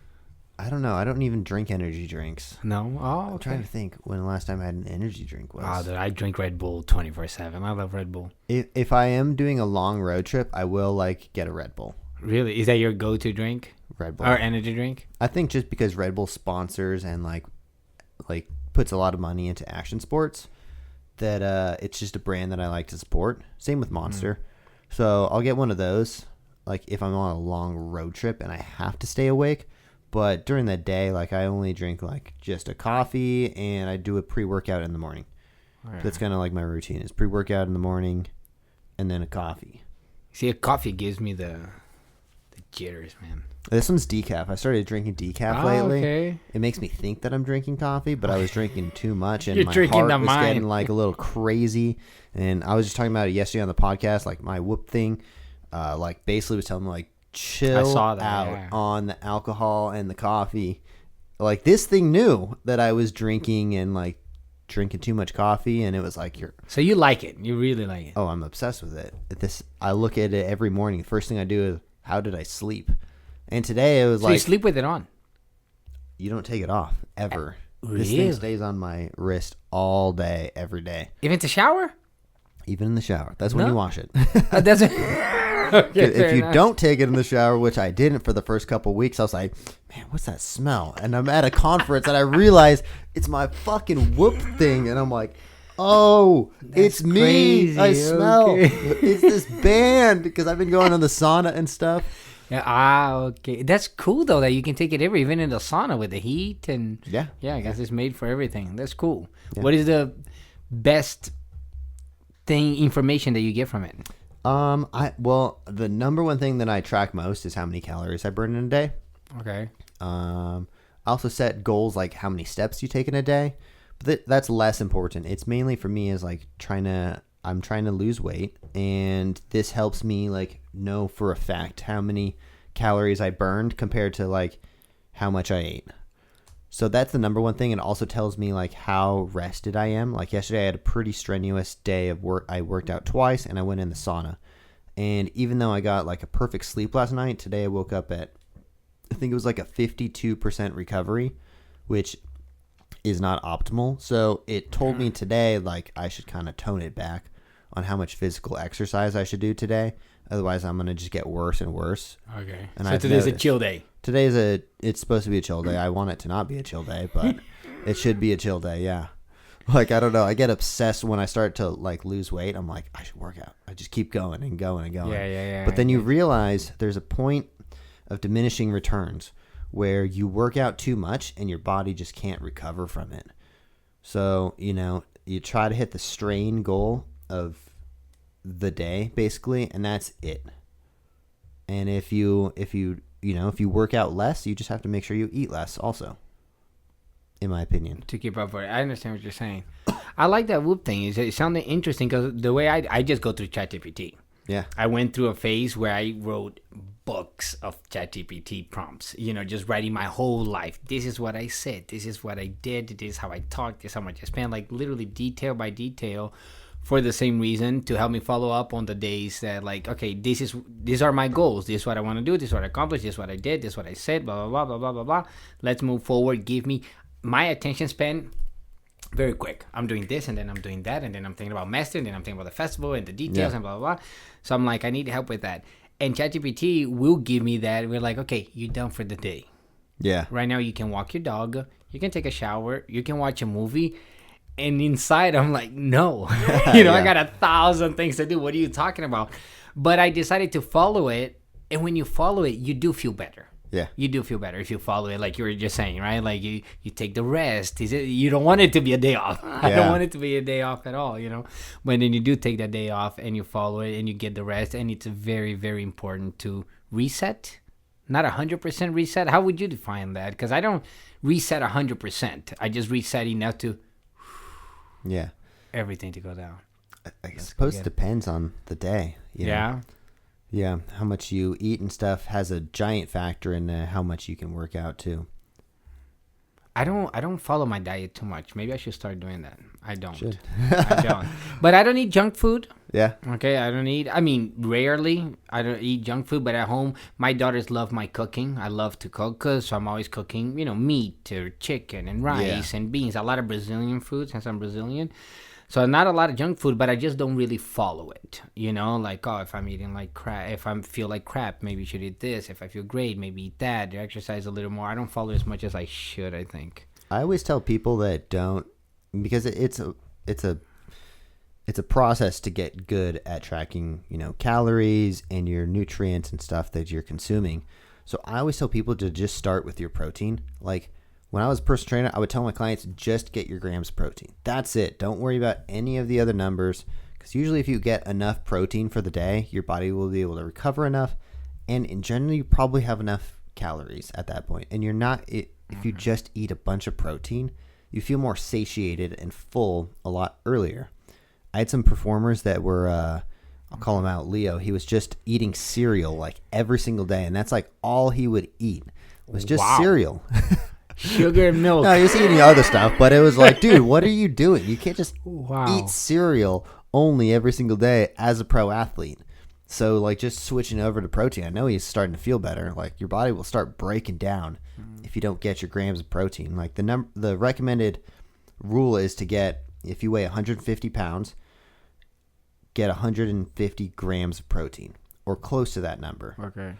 I don't know. I don't even drink energy drinks. No? Oh, okay. I'm trying to think when the last time I had an energy drink was. I drink Red Bull 24/7. I love Red Bull. If I am doing a long road trip, I will like get a Red Bull. Really? Is that your go-to drink? Red Bull or energy drink. I think just because Red Bull sponsors and like puts a lot of money into action sports, that it's just a brand that I like to support. Same with Monster. So I'll get one of those like if I'm on a long road trip and I have to stay awake. But during the day, like I only drink like just a coffee and I do a pre-workout in the morning. Right. That's kind of like my routine is pre-workout in the morning and then a coffee. See, a coffee gives me the jitters, man. This one's decaf. I started drinking decaf lately. Okay. It makes me think that I'm drinking coffee, but I was drinking too much, and my heart was getting like a little crazy. And I was just talking about it yesterday on the podcast, like my Whoop thing. Like basically was telling me like chill out on the alcohol and the coffee. Like this thing knew that I was drinking and like drinking too much coffee, and it was like So you like it? You really like it? Oh, I'm obsessed with it. I look at it every morning. The first thing I do is how did I sleep? And today it was so like... you sleep with it on? You don't take it off, ever. Really? This thing stays on my wrist all day, every day. Even to shower? Even in the shower. That's when you wash it. That's it. Okay, if you don't take it in the shower, which I didn't for the first couple weeks, I was like, man, what's that smell? And I'm at a conference and I realize it's my fucking Whoop thing. And I'm like... Oh, that's it's me. Crazy. I smell. Okay. It's this band because I've been going on the sauna and stuff. Yeah. Okay. That's cool though that you can take it even in the sauna with the heat and yeah. I guess it's made for everything. That's cool. Yeah. What is the best information that you get from it? The number one thing that I track most is how many calories I burn in a day. Okay. I also set goals like how many steps you take in a day. That's less important. It's mainly for me is like I'm trying to lose weight, and this helps me like know for a fact how many calories I burned compared to like how much I ate. So that's the number one thing. It also tells me like how rested I am. Like yesterday I had a pretty strenuous day of work. I worked out twice and I went in the sauna. And even though I got like a perfect sleep last night, today I woke up at, I think it was like a 52% recovery, which is not optimal. So it told me today like I should kind of tone it back on how much physical exercise I should do today. Otherwise I'm going to just get worse and worse. Okay. And so today's a chill day. It's supposed to be a chill day. I want it to not be a chill day, but it should be a chill day. Yeah. Like, I don't know. I get obsessed when I start to like lose weight. I'm like, I should work out. I just keep going and going and going. Yeah. But then you realize there's a point of diminishing returns where you work out too much and your body just can't recover from it. So, you try to hit the strain goal of the day basically, and that's it. And if you work out less, you just have to make sure you eat less also, in my opinion. To keep up with it. I understand what you're saying. I like that Whoop thing. It sounded interesting because the way I just go through ChatGPT. Yeah. I went through a phase where I wrote books of ChatGPT prompts, just writing my whole life. This is what I said. This is what I did. This is how I talked. This is how much I spent, like literally detail by detail, for the same reason, to help me follow up on the days that like, okay, these are my goals. This is what I want to do. This is what I accomplished. This is what I did. This is what I said, blah, blah, blah, blah, blah, blah, blah. Let's move forward. Give me my attention span very quick. I'm doing this and then I'm doing that and then I'm thinking about master and then I'm thinking about the festival and the details and blah, blah, blah. So I'm like, I need help with that. And ChatGPT will give me that. We're like, okay, you're done for the day. Yeah. Right now you can walk your dog. You can take a shower. You can watch a movie. And inside I'm like, no. I got 1,000 things to do. What are you talking about? But I decided to follow it. And when you follow it, you do feel better. Yeah. You do feel better if you follow it, like you were just saying, right? Like you take the rest. You don't want it to be a day off. I don't want it to be a day off at all, But then you do take that day off and you follow it and you get the rest. And it's very, very important to reset. Not 100% reset. How would you define that? Because I don't reset 100%. I just reset enough to everything to go down. I suppose it depends on the day. Yeah. Yeah, how much you eat and stuff has a giant factor in how much you can work out too. I don't follow my diet too much. Maybe I should start doing that. I don't. I don't. But I don't eat junk food. Yeah. Okay, rarely. I don't eat junk food, but at home, my daughters love my cooking. I love to cook, so I'm always cooking, meat or chicken and rice and beans. A lot of Brazilian food since I'm Brazilian. So not a lot of junk food, but I just don't really follow it. Like, if I'm eating like crap, if I feel like crap, maybe you should eat this. If I feel great, maybe eat that. Exercise a little more. I don't follow as much as I should, I think. I always tell people that don't, because it's a process to get good at tracking, calories and your nutrients and stuff that you're consuming. So I always tell people to just start with your protein. Like when I was a personal trainer, I would tell my clients, just get your grams of protein. That's it. Don't worry about any of the other numbers, because usually if you get enough protein for the day, your body will be able to recover enough. And in general, you probably have enough calories at that point. And you're not, if you just eat a bunch of protein, you feel more satiated and full a lot earlier. I had some performers that were, I'll call him out, Leo. He was just eating cereal like every single day. And that's like all he would eat was just cereal. Sugar and milk. No, he was eating other stuff, but it was like, dude, what are you doing? You can't just eat cereal only every single day as a pro athlete. So like just switching over to protein. I know he's starting to feel better. Like your body will start breaking down if you don't get your grams of protein. Like the recommended rule is to get, if you weigh 150 pounds, get 150 grams of protein or close to that number. Okay.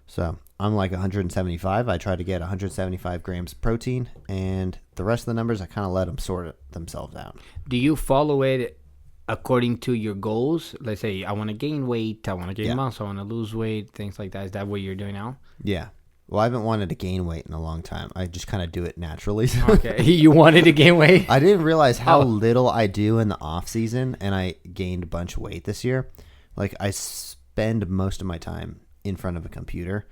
So I'm like 175. I try to get 175 grams of protein, and the rest of the numbers, I kind of let them sort themselves out. Do you follow it according to your goals? Let's say I want to gain weight, I want to gain muscle, I want to lose weight, things like that. Is that what you're doing now? Yeah. Well, I haven't wanted to gain weight in a long time. I just kind of do it naturally. Okay. You wanted to gain weight? I didn't realize how little I do in the off season, and I gained a bunch of weight this year. Like I spend most of my time in front of a computer,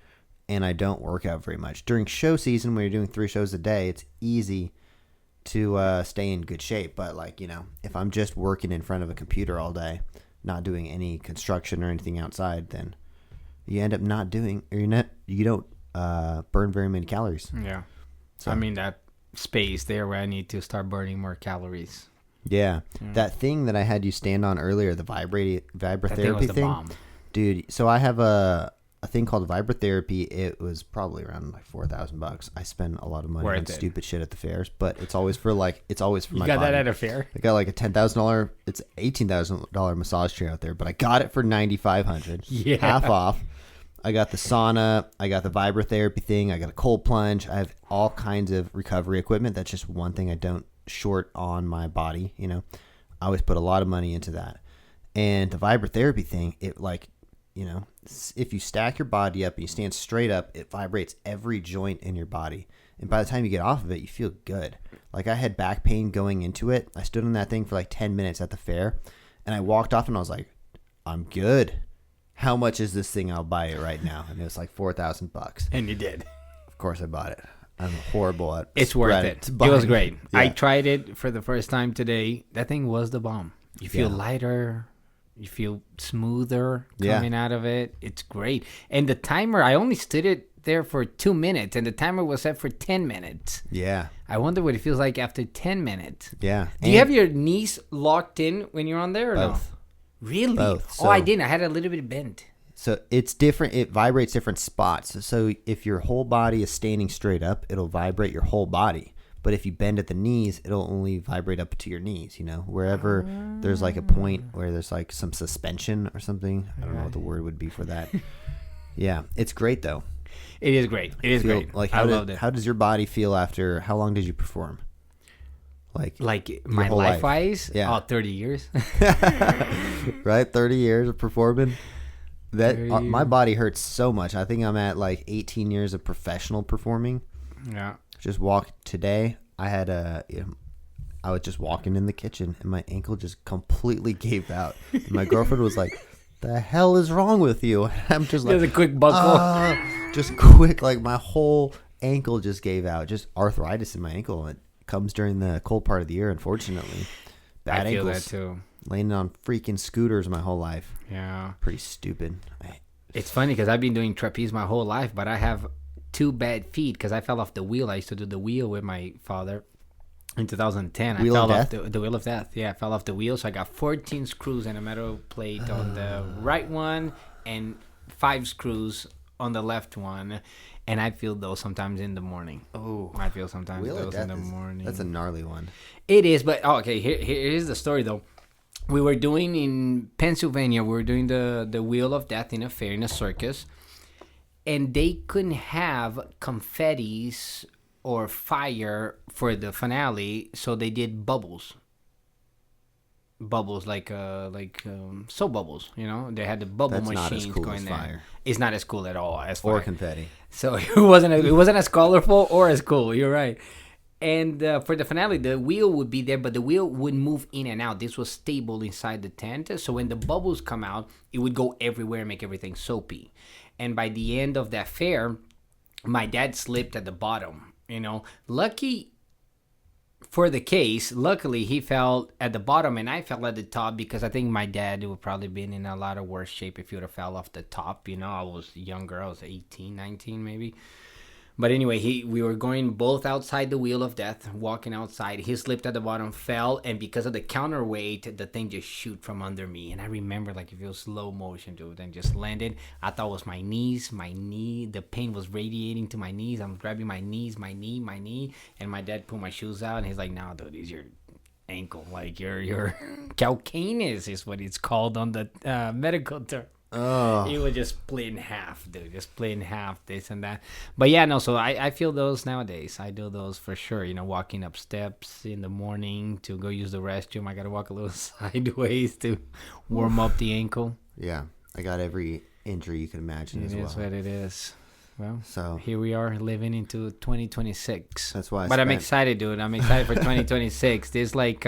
and I don't work out very much. During show season, when you're doing 3 shows a day, it's easy to stay in good shape. But like, if I'm just working in front of a computer all day, not doing any construction or anything outside, then you end up not doing, or you don't burn very many calories. Yeah. So I mean, that space there where I need to start burning more calories. Yeah. That thing that I had you stand on earlier, the vibrotherapy thing. Bomb. Dude, so I have a thing called vibrotherapy. It was probably around like $4,000. I spend a lot of money on stupid shit at the fairs, but it's always for my body. You got that at a fair? I got like a $10,000, it's $18,000 massage chair out there, but I got it for $9,500. Half off. I got the sauna, I got the vibrotherapy thing, I got a cold plunge. I have all kinds of recovery equipment. That's just one thing I don't short on my body, I always put a lot of money into that. And the vibrotherapy thing, it like, if you stack your body up and you stand straight up, it vibrates every joint in your body. And by the time you get off of it, you feel good. Like I had back pain going into it. I stood on that thing for like 10 minutes at the fair, and I walked off and I was like, I'm good. How much is this thing? I'll buy it right now. And it was like $4,000. And you did. Of course I bought it. I'm horrible at It's worth it. It was great. Yeah. I tried it for the first time today. That thing was the bomb. You feel lighter. You feel smoother coming out of it. It's great. And the timer, I only stood it there for 2 minutes, and the timer was set for 10 minutes. Yeah. I wonder what it feels like after 10 minutes. Yeah. Do you have your knees locked in when you're on there or both? No? Really? Both. So, I didn't. I had a little bit bent. So it's different. It vibrates different spots. So if your whole body is standing straight up, it'll vibrate your whole body. But if you bend at the knees, it'll only vibrate up to your knees, wherever there's like a point where there's like some suspension or something. I don't know what the word would be for that. Yeah. It's great though. It is great. It is great. Like I loved it. How does your body feel after, how long did you perform? Like my life-wise? Yeah. 30 years. Right? 30 years of performing. My body hurts so much. I think I'm at like 18 years of professional performing. Yeah. Just walked today. I was just walking in the kitchen and my ankle just completely gave out. And my girlfriend was like, "The hell is wrong with you?" I'm just like, a quick buckle. Just quick, like my whole ankle just gave out. Just arthritis in my ankle. It comes during the cold part of the year, unfortunately. Bad I feel ankles. that too. Landing on freaking scooters my whole life. Yeah. Pretty stupid. It's funny because I've been doing trapeze my whole life, but I have 2 bad feet because I fell off the wheel. I used to do the wheel with my father in 2010. I fell off the wheel of death. Yeah, I fell off the wheel. So I got 14 screws and a metal plate on the right one and 5 screws on the left one. And I feel those sometimes in the morning. Oh, I feel sometimes those in the morning. That's a gnarly one. It is, but okay. Here's the story though. we were doing in Pennsylvania. We were doing the Wheel of Death in a fair, in a circus, and they couldn't have confettis or fire for the finale, so they did bubbles like soap bubbles. They had the bubble machines cool going there. Fire. It's not as cool at all as or fire. Confetti. So it wasn't as colorful or as cool. You're right. And for the finale, the wheel would be there, but the wheel would move in and out. This was stable inside the tent. So when the bubbles come out, it would go everywhere and make everything soapy. And by the end of that fair, my dad slipped at the bottom. Lucky for the case, luckily he fell at the bottom and I fell at the top, because I think my dad would probably been in a lot of worse shape if he would have fell off the top. I was younger. I was 18, 19 maybe. But anyway, we were going both outside the Wheel of Death, walking outside. He slipped at the bottom, fell, and because of the counterweight, the thing just shoot from under me. And I remember, like, if it was slow motion, dude, and just landed. I thought it was my knees, my knee. The pain was radiating to my knees. I'm grabbing my knees, my knee. And my dad pulled my shoes out, and he's like, "No, dude, it's your ankle. Like, your calcaneus is what it's called on the medical term." Oh. It was just split in half, dude. Just split in half, this and that. But yeah, no, so I feel those nowadays. I do those for sure. Walking up steps in the morning to go use the restroom. I got to walk a little sideways to warm up the ankle. Yeah, I got every injury you can imagine as well. It is what it is. Well, so here we are living into 2026. That's why I'm excited, dude. I'm excited for 2026. There's like...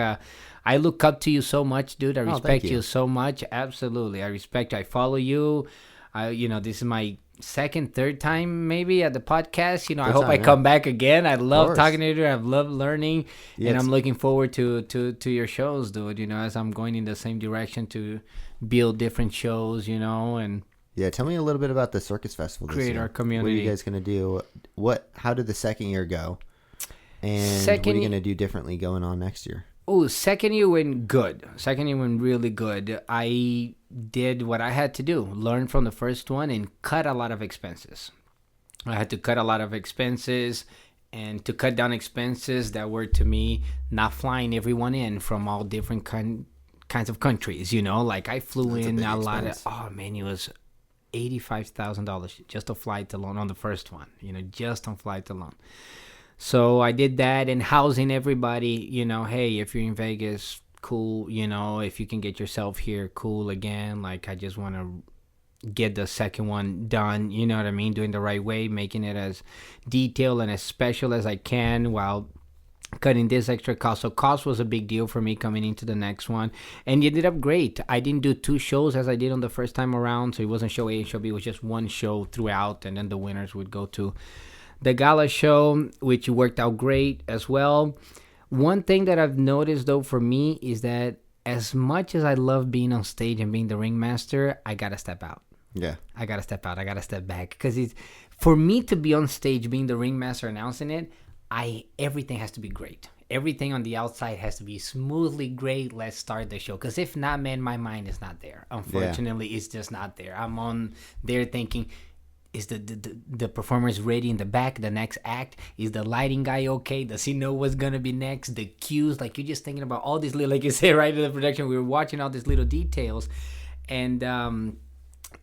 I look up to you so much, dude. I respect you so much. Absolutely. I respect you. I follow you. This is my third time maybe at the podcast. I hope I come back again. I love talking to you. I love learning. Yes. And I'm looking forward to your shows, dude, as I'm going in the same direction to build different shows, and... Yeah, tell me a little bit about the Circus Festival this year. Create our community. What are you guys going to do? How did the second year go? And what are you going to do differently going on next year? Oh, second year went good. Second year went really good. I did what I had to do. Learn from the first one and cut a lot of expenses. I had to cut a lot of expenses, and to cut down expenses that were, to me, not flying everyone in from all different kinds of countries. Like I flew in a lot of... Oh, man, it was $85,000 just a flight alone on the first one. Just on flight alone. So I did that, and housing everybody, hey, if you're in Vegas, cool, if you can get yourself here, cool again. Like, I just want to get the second one done, you know what I mean? Doing the right way, making it as detailed and as special as I can while cutting this extra cost. So cost was a big deal for me coming into the next one, and it ended up great. I didn't do 2 shows as I did on the first time around, so it wasn't show A and show B. It was just one show throughout, and then the winners would go to the gala show, which worked out great as well. One thing that I've noticed, though, for me is that as much as I love being on stage and being the ringmaster, I got to step out. Yeah. I got to step out. I got to step back. Because for me to be on stage being the ringmaster announcing it, everything has to be great. Everything on the outside has to be smoothly great. Let's start the show. Because if not, man, my mind is not there. Unfortunately, It's just not there. I'm on there thinking... Is the performers ready in the back? The next act? Is the lighting guy okay? Does he know what's gonna be next? The cues, like you're just thinking about all these little, like you say, right in the production, we were watching all these little details, and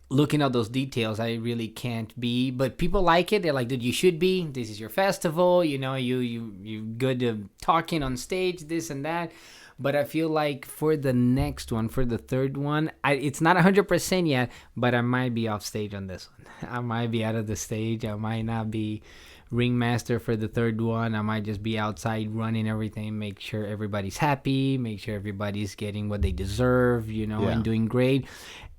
looking at those details, I really can't be. But people like it. They're like, dude, you should be. This is your festival. You good at talking on stage, this and that. But I feel like for the next one, for the third one, it's not 100% yet, but I might be off stage on this one. I might be out of the stage. I might not be ringmaster for the third one. I might just be outside running everything, make sure everybody's happy, make sure everybody's getting what they deserve, and doing great.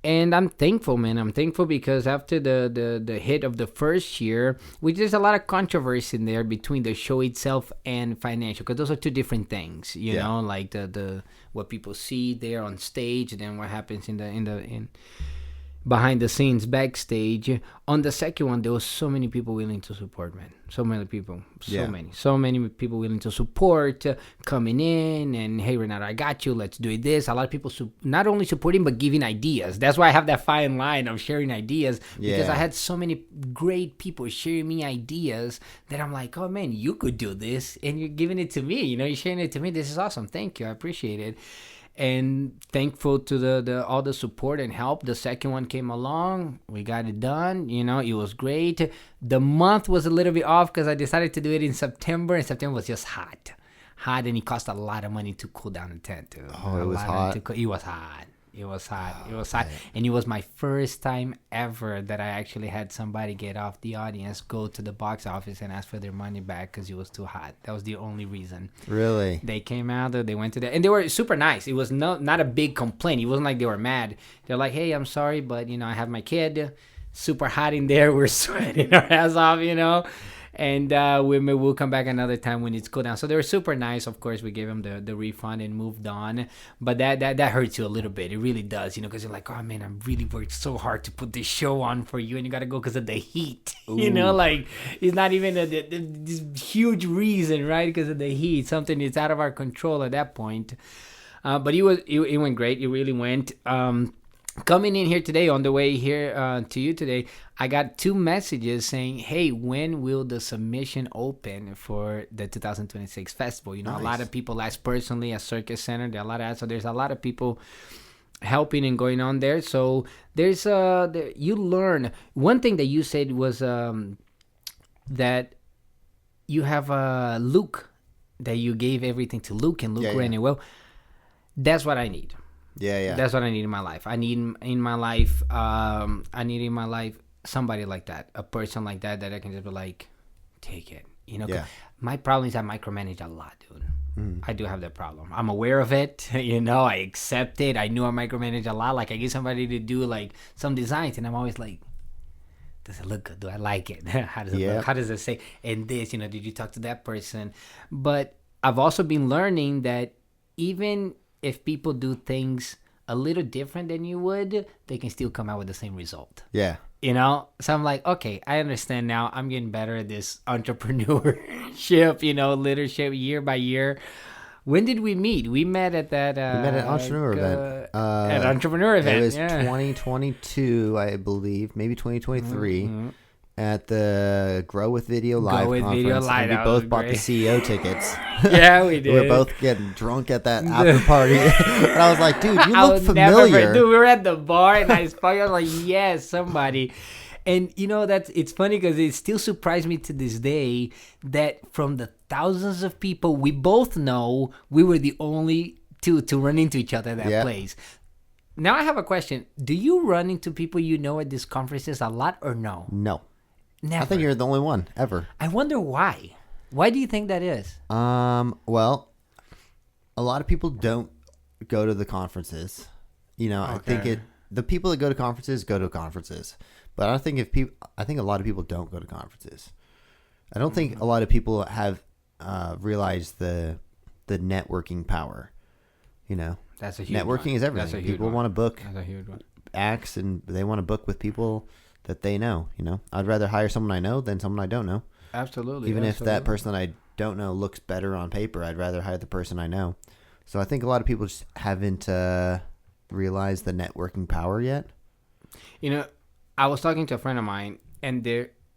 And I'm thankful, man. I'm thankful because after the hit of the first year, which there's a lot of controversy in there between the show itself and financial, because those are two different things, you know, like the what people see there on stage and then what happens in behind the scenes, backstage. On the second one, there was so many people willing to support, man. So many people. So many people willing to support, coming in and, hey, Renato, I got you. Let's do this. A lot of people not only supporting, but giving ideas. That's why I have that fine line of sharing ideas, because I had so many great people sharing me ideas that I'm like, oh, man, you could do this. And you're giving it to me. You're sharing it to me. This is awesome. Thank you. I appreciate it. and thankful to the all the support and help. The second one came along. We got it done. It was great. The month was a little bit off because I decided to do it in September, and September was just hot, and it cost a lot of money to cool down the tent too. Oh, it was hot. It was hot. It was hot. And it was my first time ever that I actually had somebody get off the audience, go to the box office and ask for their money back because it was too hot. That was the only reason. Really? They came out, they went to and they were super nice. It was not a big complaint. It wasn't like they were mad. They're like, hey, I'm sorry, but, I have my kid. Super hot in there. We're sweating our ass off, And we'll come back another time when it's cool down. So they were super nice. Of course, we gave them the refund and moved on. But that hurts you a little bit. It really does, because you're like, oh, man, I really worked so hard to put this show on for you. And you got to go because of the heat. It's not even this huge reason, right? Because of the heat. Something that's out of our control at that point. But it went great. It really went. Coming in here today, on the way here to you today, I got 2 messages saying, hey, when will the submission open for the 2026 festival? Nice. A lot of people ask personally at Circus Center. So there's a lot of people helping and going on there. So there's you learn. One thing that you said was that you have Luke, that you gave everything to Luke, and Luke ran it well. That's what I need. Yeah. That's what I need in my life. I need in my life somebody like that, a person like that I can just be like, take it. My problem is I micromanage a lot, dude. I do have that problem. I'm aware of it. I accept it. I knew I micromanage a lot. Like, I get somebody to do like some designs, and I'm always like, does it look good? Do I like it? How does it look? How does it say? And this, did you talk to that person? But I've also been learning that even if people do things a little different than you would, they can still come out with the same result. Yeah. So I'm like, okay, I understand now. I'm getting better at this entrepreneurship, leadership year by year. When did we meet? We met at that. We met at entrepreneur event. At entrepreneur event. It was 2022, I believe, maybe 2023. Mm-hmm. At the Grow with Video Live conference. Video Live. We both bought the CEO tickets. Yeah, we did. We were both getting drunk at that after party. And I was like, dude, you look familiar. Dude, we were at the bar, and I was like, yes, somebody. And, it's funny because it still surprised me to this day that from the thousands of people we both know, we were the only two to run into each other at that place. Now I have a question. Do you run into people at these conferences a lot or no? No. Never. I think you're the only one ever. I wonder why. Why do you think that is? Well, a lot of people don't go to the conferences. Okay. I think the people that go to conferences go to conferences. But I think I think a lot of people don't go to conferences. I don't think a lot of people have realized the networking power. That's a huge networking one. is everything. People want to book acts, and they want to book with people that they know. I'd rather hire someone I know than someone I don't know. Absolutely. Even if that person that I don't know looks better on paper, I'd rather hire the person I know. So I think a lot of people just haven't realized the networking power yet. I was talking to a friend of mine, and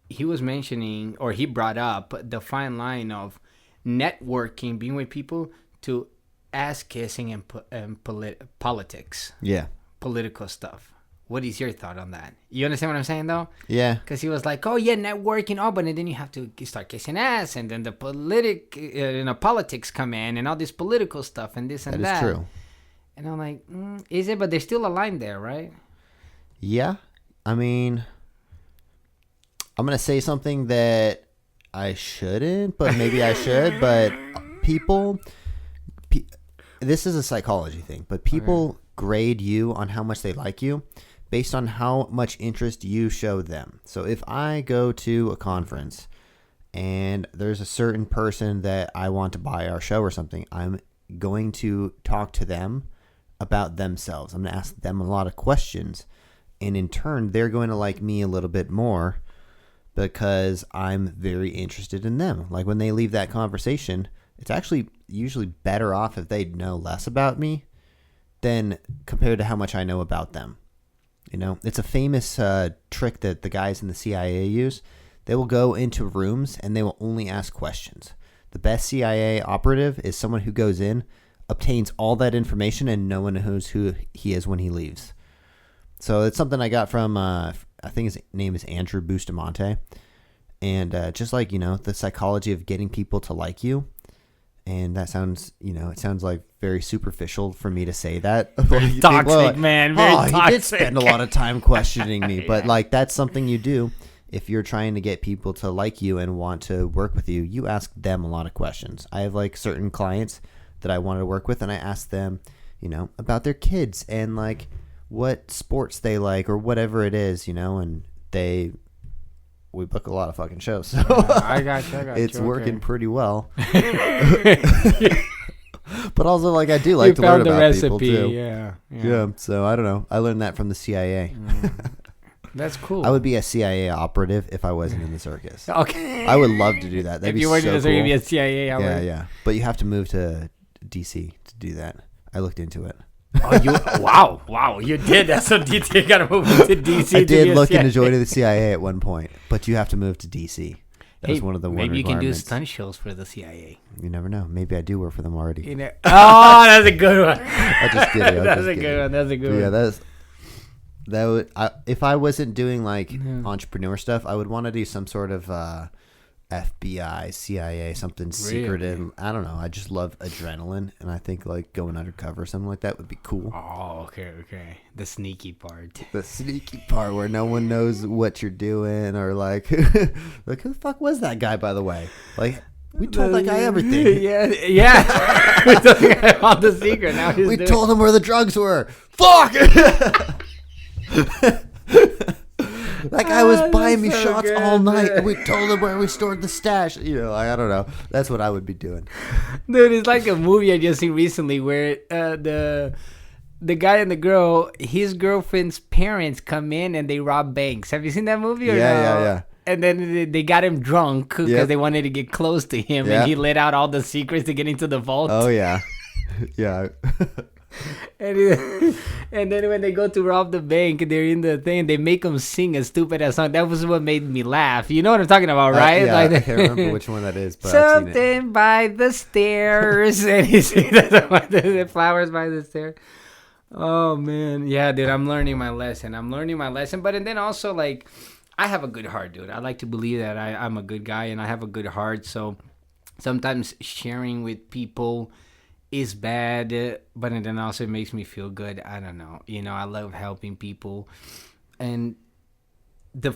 he was mentioning, or he brought up the fine line of networking, being with people, to ass kissing and politics. Yeah. Political stuff. What is your thought on that? You understand what I'm saying, though? Yeah. Because he was like, oh, yeah, networking. Oh, but then you have to start kissing ass. And then the politics come in and all this political stuff and this and that. That is true. And I'm like, is it? But there's still a line there, right? Yeah. I mean, I'm going to say something that I shouldn't, but maybe I should. But this is a psychology thing, but people grade you on how much they like you based on how much interest you show them. So if I go to a conference and there's a certain person that I want to buy our show or something, I'm going to talk to them about themselves. I'm going to ask them a lot of questions. And in turn, they're going to like me a little bit more because I'm very interested in them. Like when they leave that conversation, it's actually usually better off if they know less about me than compared to how much I know about them. It's a famous trick that the guys in the CIA use. They will go into rooms and they will only ask questions. The best CIA operative is someone who goes in obtains all that information and no one knows who he is when he leaves. So it's something I got from, I think his name is Andrew Bustamante. And just like, the psychology of getting people to like you. And that sounds, it sounds like very superficial for me to say that. Very toxic, man. Very toxic. He did spend a lot of time questioning me. But like, that's something you do. If you're trying to get people to like you and want to work with you, you ask them a lot of questions. I have like certain clients that I wanted to work with, and I asked them, about their kids and like what sports they like or whatever it is, and we book a lot of fucking shows. So I got you. It's working pretty well. But also, like, I do like to learn about people too. Yeah. So I don't know. I learned that from the CIA. That's cool. I would be a CIA operative if I wasn't in the circus. Okay. I would love to do that. That'd if you weren't in the circus, you'd be a CIA operative. Yeah. But you have to move to DC to do that. I looked into it. Oh, wow, you did. That's so detailed. You gotta move to DC. I did look into joining the CIA at one point, but you have to move to DC. That was one of the maybe you can do requirements. stunt shows for the CIA. You never know. Maybe I do work for them already. Oh, that's a good one. I'm just kidding. That's a good one. Yeah, that would. If I wasn't doing like entrepreneur stuff, I would want to do some sort of FBI, CIA, something secretive. I don't know. I just love adrenaline, and I think like going undercover or something like that would be cool. Oh, okay. The sneaky part. The sneaky part where no one knows what you're doing, or like, like who the fuck was that guy, by the way? Like, we told that guy everything. Yeah. We told the guy all the secret. Now we told him where the drugs were. Fuck. That guy was buying me shots all night, and we told him where we stored the stash. I don't know. That's what I would be doing. Dude, it's like a movie I just seen recently where the guy and the girl, his girlfriend's parents come in and they rob banks. Have you seen that movie? Or Yeah. And then they got him drunk because they wanted to get close to him, and he let out all the secrets to get into the vault. Oh, yeah. Yeah. And then when they go to rob the bank, they're in the thing. They make them sing a stupid ass song. That was what made me laugh. You know what I'm talking about, right? Yeah, I can't remember which one that is. But something by the stairs, and he sings the flowers by the stairs. Oh man, yeah, dude. I'm learning my lesson. But and then also like, I have a good heart, dude. I like to believe that I'm a good guy and I have a good heart. So sometimes sharing with people is bad, but then also it makes me feel good. I don't know. I love helping people. And the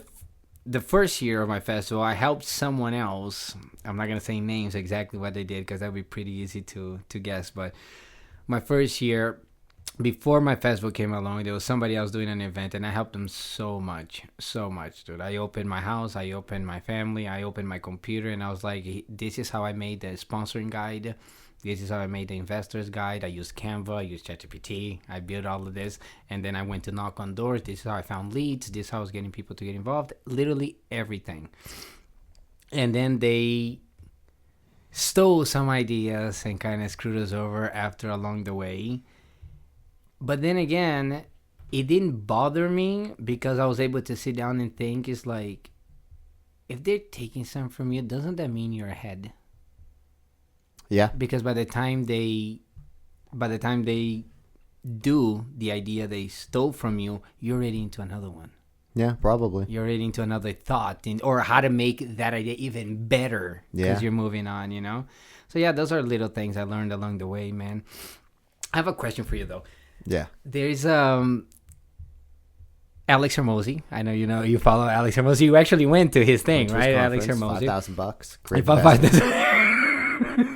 first year of my festival, I helped someone else. I'm not going to say names exactly what they did because that would be pretty easy to guess. But my first year, before my festival came along, there was somebody else doing an event, and I helped them so much, dude. I opened my house, I opened my family, I opened my computer, and I was like, this is how I made the sponsoring guide. This is how I made the investor's guide. I used Canva, I used ChatGPT. I built all of this. And then I went to knock on doors. This is how I found leads. This is how I was getting people to get involved. Literally everything. And then they stole some ideas and kind of screwed us over along the way. But then again, it didn't bother me because I was able to sit down and think, it's like, if they're taking something from you, doesn't that mean you're ahead? Yeah. Because by the time they do the idea they stole from you, you're already into another one. Yeah, probably. You're already into another thought or how to make that idea even better because you're moving on, So yeah, those are little things I learned along the way, man. I have a question for you though. Yeah. There's Alex Hormozi. I know you follow Alex Hormozi. You actually went to his thing, right? Alex Hormozi. $5,000. Great.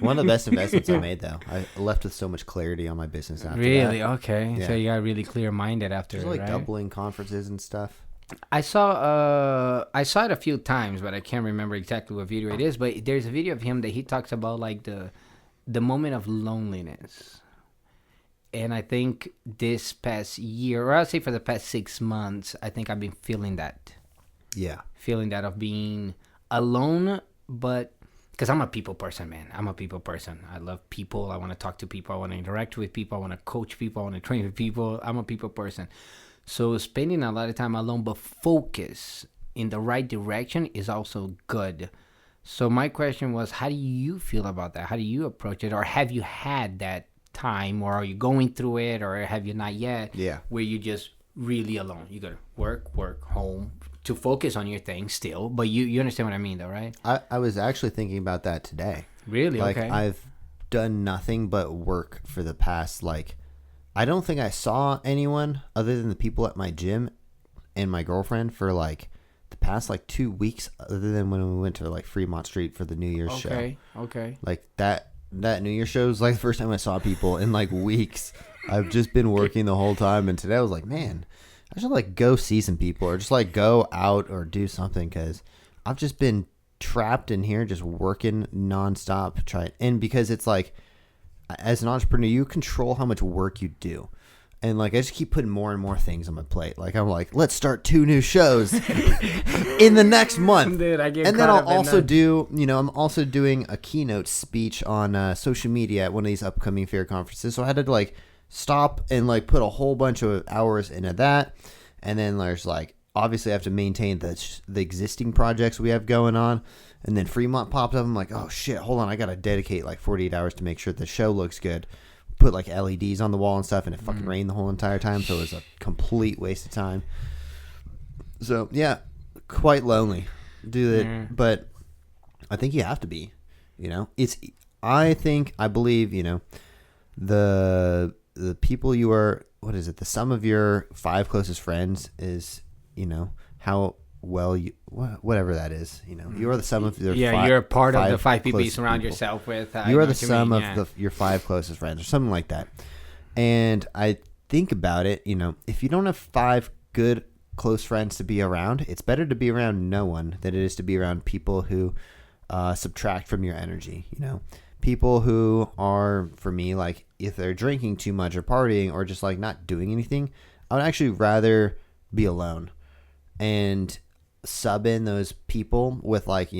One of the best investments I made, though. I left with so much clarity on my business after that. Really? Okay. Yeah. So you got really clear-minded after, right? right? Doubling conferences and stuff. I saw it a few times, but I can't remember exactly what video it is. But there's a video of him that he talks about like the moment of loneliness. And I think this past year, or I'll say for the past 6 months, I think I've been feeling that. Yeah. Feeling that of being alone, but because I'm a people person, man. I'm a people person. I love people. I want to talk to people. I want to interact with people. I want to coach people. I want to train with people. I'm a people person. So spending a lot of time alone, but focus in the right direction is also good. So my question was, how do you feel about that? How do you approach it? Or have you had that time, or are you going through it, or have you not yet? Yeah. Where you just really alone. You gotta work, home to focus on your thing still. But you understand what I mean, though, right? I was actually thinking about that today. Really? Like, okay. I've done nothing but work for the past, like, I don't think I saw anyone other than the people at my gym and my girlfriend for like the past like 2 weeks, other than when we went to like Fremont Street for the New Year's show. Okay. Like that New Year's show was like the first time I saw people in like weeks. I've just been working the whole time, and today I was like, man, I should like go see some people, or just like go out or do something, because I've just been trapped in here just working nonstop. And because it's like, as an entrepreneur, you control how much work you do. And like, I just keep putting more and more things on my plate. Like, I'm like, let's start 2 new shows in the next month. Dude, I get and then I'll also do, I'm also doing a keynote speech on social media at one of these upcoming fair conferences. So I had to like stop and like put a whole bunch of hours into that. And then there's like, obviously I have to maintain the existing projects we have going on. And then Fremont popped up. I'm like, oh shit, hold on. I got to dedicate like 48 hours to make sure the show looks good. Put like LEDs on the wall and stuff, and it fucking rained the whole entire time. So it was a complete waste of time. So yeah, quite lonely. But I think you have to be, I believe, the people you are, what is it? The sum of your 5 closest friends is, how well you, whatever that is, you are the sum of your you're part of the 5 people you surround yourself with. You are the sum of your 5 closest friends, or something like that. And I think about it, if you don't have 5 good close friends to be around, it's better to be around no one than it is to be around people who subtract from your energy. People who are, for me, like, if they're drinking too much or partying or just like not doing anything, I would actually rather be alone and sub in those people with, like,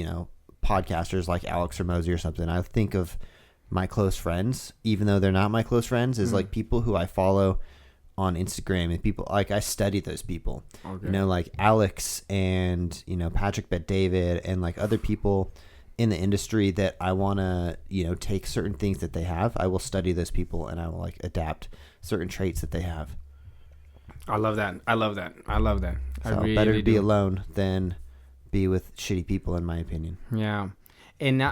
podcasters like Alex or Mosey or something. I think of my close friends, even though they're not my close friends, is like people who I follow on Instagram, and people like, I study those people. Okay. Like Alex and Patrick Bet-David and like other people in the industry that I want to take certain things that they have. I will study those people, and I will like adapt certain traits that they have. I love that. So really better to be alone than be with shitty people, in my opinion. Yeah. And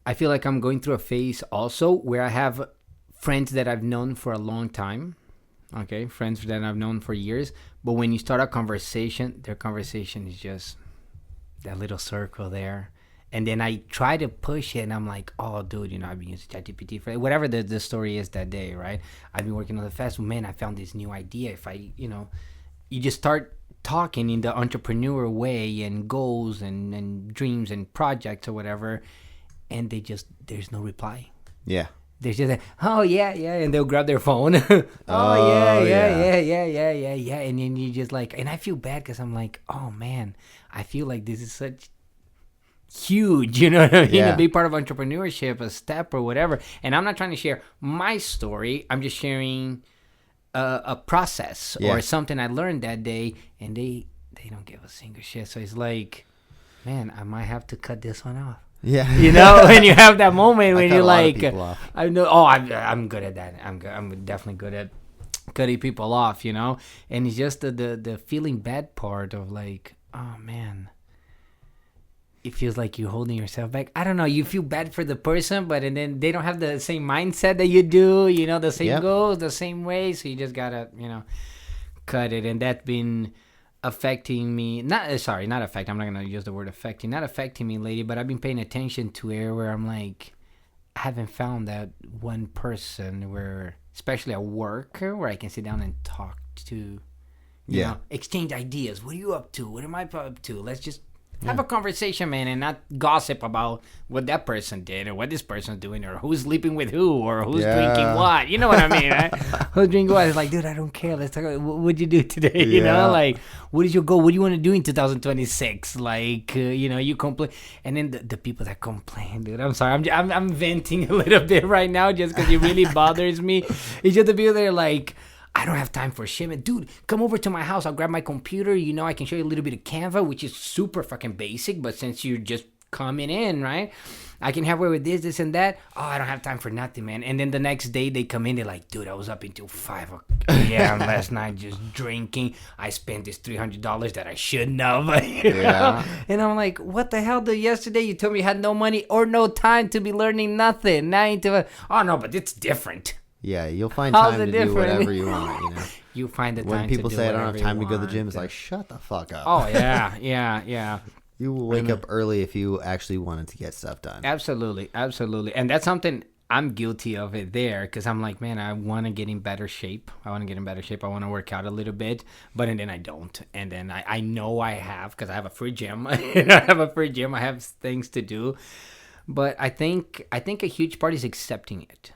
I feel like I'm going through a phase also where I have friends that I've known for a long time. Okay. Friends that I've known for years. But when you start a conversation, their conversation is just that little circle there. And then I try to push it, and I'm like, oh, dude, I've been using ChatGPT for whatever the story is that day, right? I've been working on the festival. Man, I found this new idea. If I, you just start talking in the entrepreneur way and goals and dreams and projects or whatever, and there's no reply. Yeah. There's just oh, yeah, and they'll grab their phone. Yeah. And then you just like, and I feel bad because I'm like, oh, man, I feel like this is such huge, you know what I mean? Yeah. A big part of entrepreneurship, a step or whatever. And I'm not trying to share my story. I'm just sharing a process or something I learned that day, and they don't give a single shit. So it's like, man, I might have to cut this one off. Yeah. When you have that moment when you're like, I know, I'm good at that. I'm definitely good at cutting people off, and it's just the feeling bad part of like, oh man, it feels like you're holding yourself back. I don't know. You feel bad for the person, and then they don't have the same mindset that you do, the same goals, the same way. So you just gotta, cut it. And that's been affecting me. Not affecting. I'm not going to use the word affecting. Not affecting me lately, but I've been paying attention to it where I'm like, I haven't found that one person where, especially at work, where I can sit down and talk to, exchange ideas. What are you up to? What am I up to? Let's just have a conversation, man, and not gossip about what that person did or what this person's doing or who's sleeping with who or who's drinking what. You know what I mean, right? Who's drinking what? It's like, dude, I don't care. Let's talk about what'd you do today, Like, what is your goal? What do you want to do in 2026? Like, you complain. And then the people that complain, dude, I'm sorry. I'm venting a little bit right now just because it really bothers me. It's just the people that are like, I don't have time for shipment. Dude, come over to my house. I'll grab my computer. I can show you a little bit of Canva, which is super fucking basic. But since you're just coming in, right? I can help her with this and that. Oh, I don't have time for nothing, man. And then the next day they come in, they're like, dude, I was up until 5 a.m. last night just drinking. I spent this $300 that I shouldn't have. You know? And I'm like, what the hell? Yesterday you told me you had no money or no time to be learning nothing. Now you to, oh no, but it's different. Yeah, you'll find time to do whatever you want, you know. You find the time when people to say do I don't have time to go to the gym, want. it's like, shut the fuck up. Oh yeah. You will wake up early if you actually wanted to get stuff done. Absolutely. And that's something I'm guilty of it there, because I'm like, man, I want to get in better shape. I want to work out a little bit, but then I don't. And then I know I have, because I have a free gym. I have things to do. But I think a huge part is accepting it.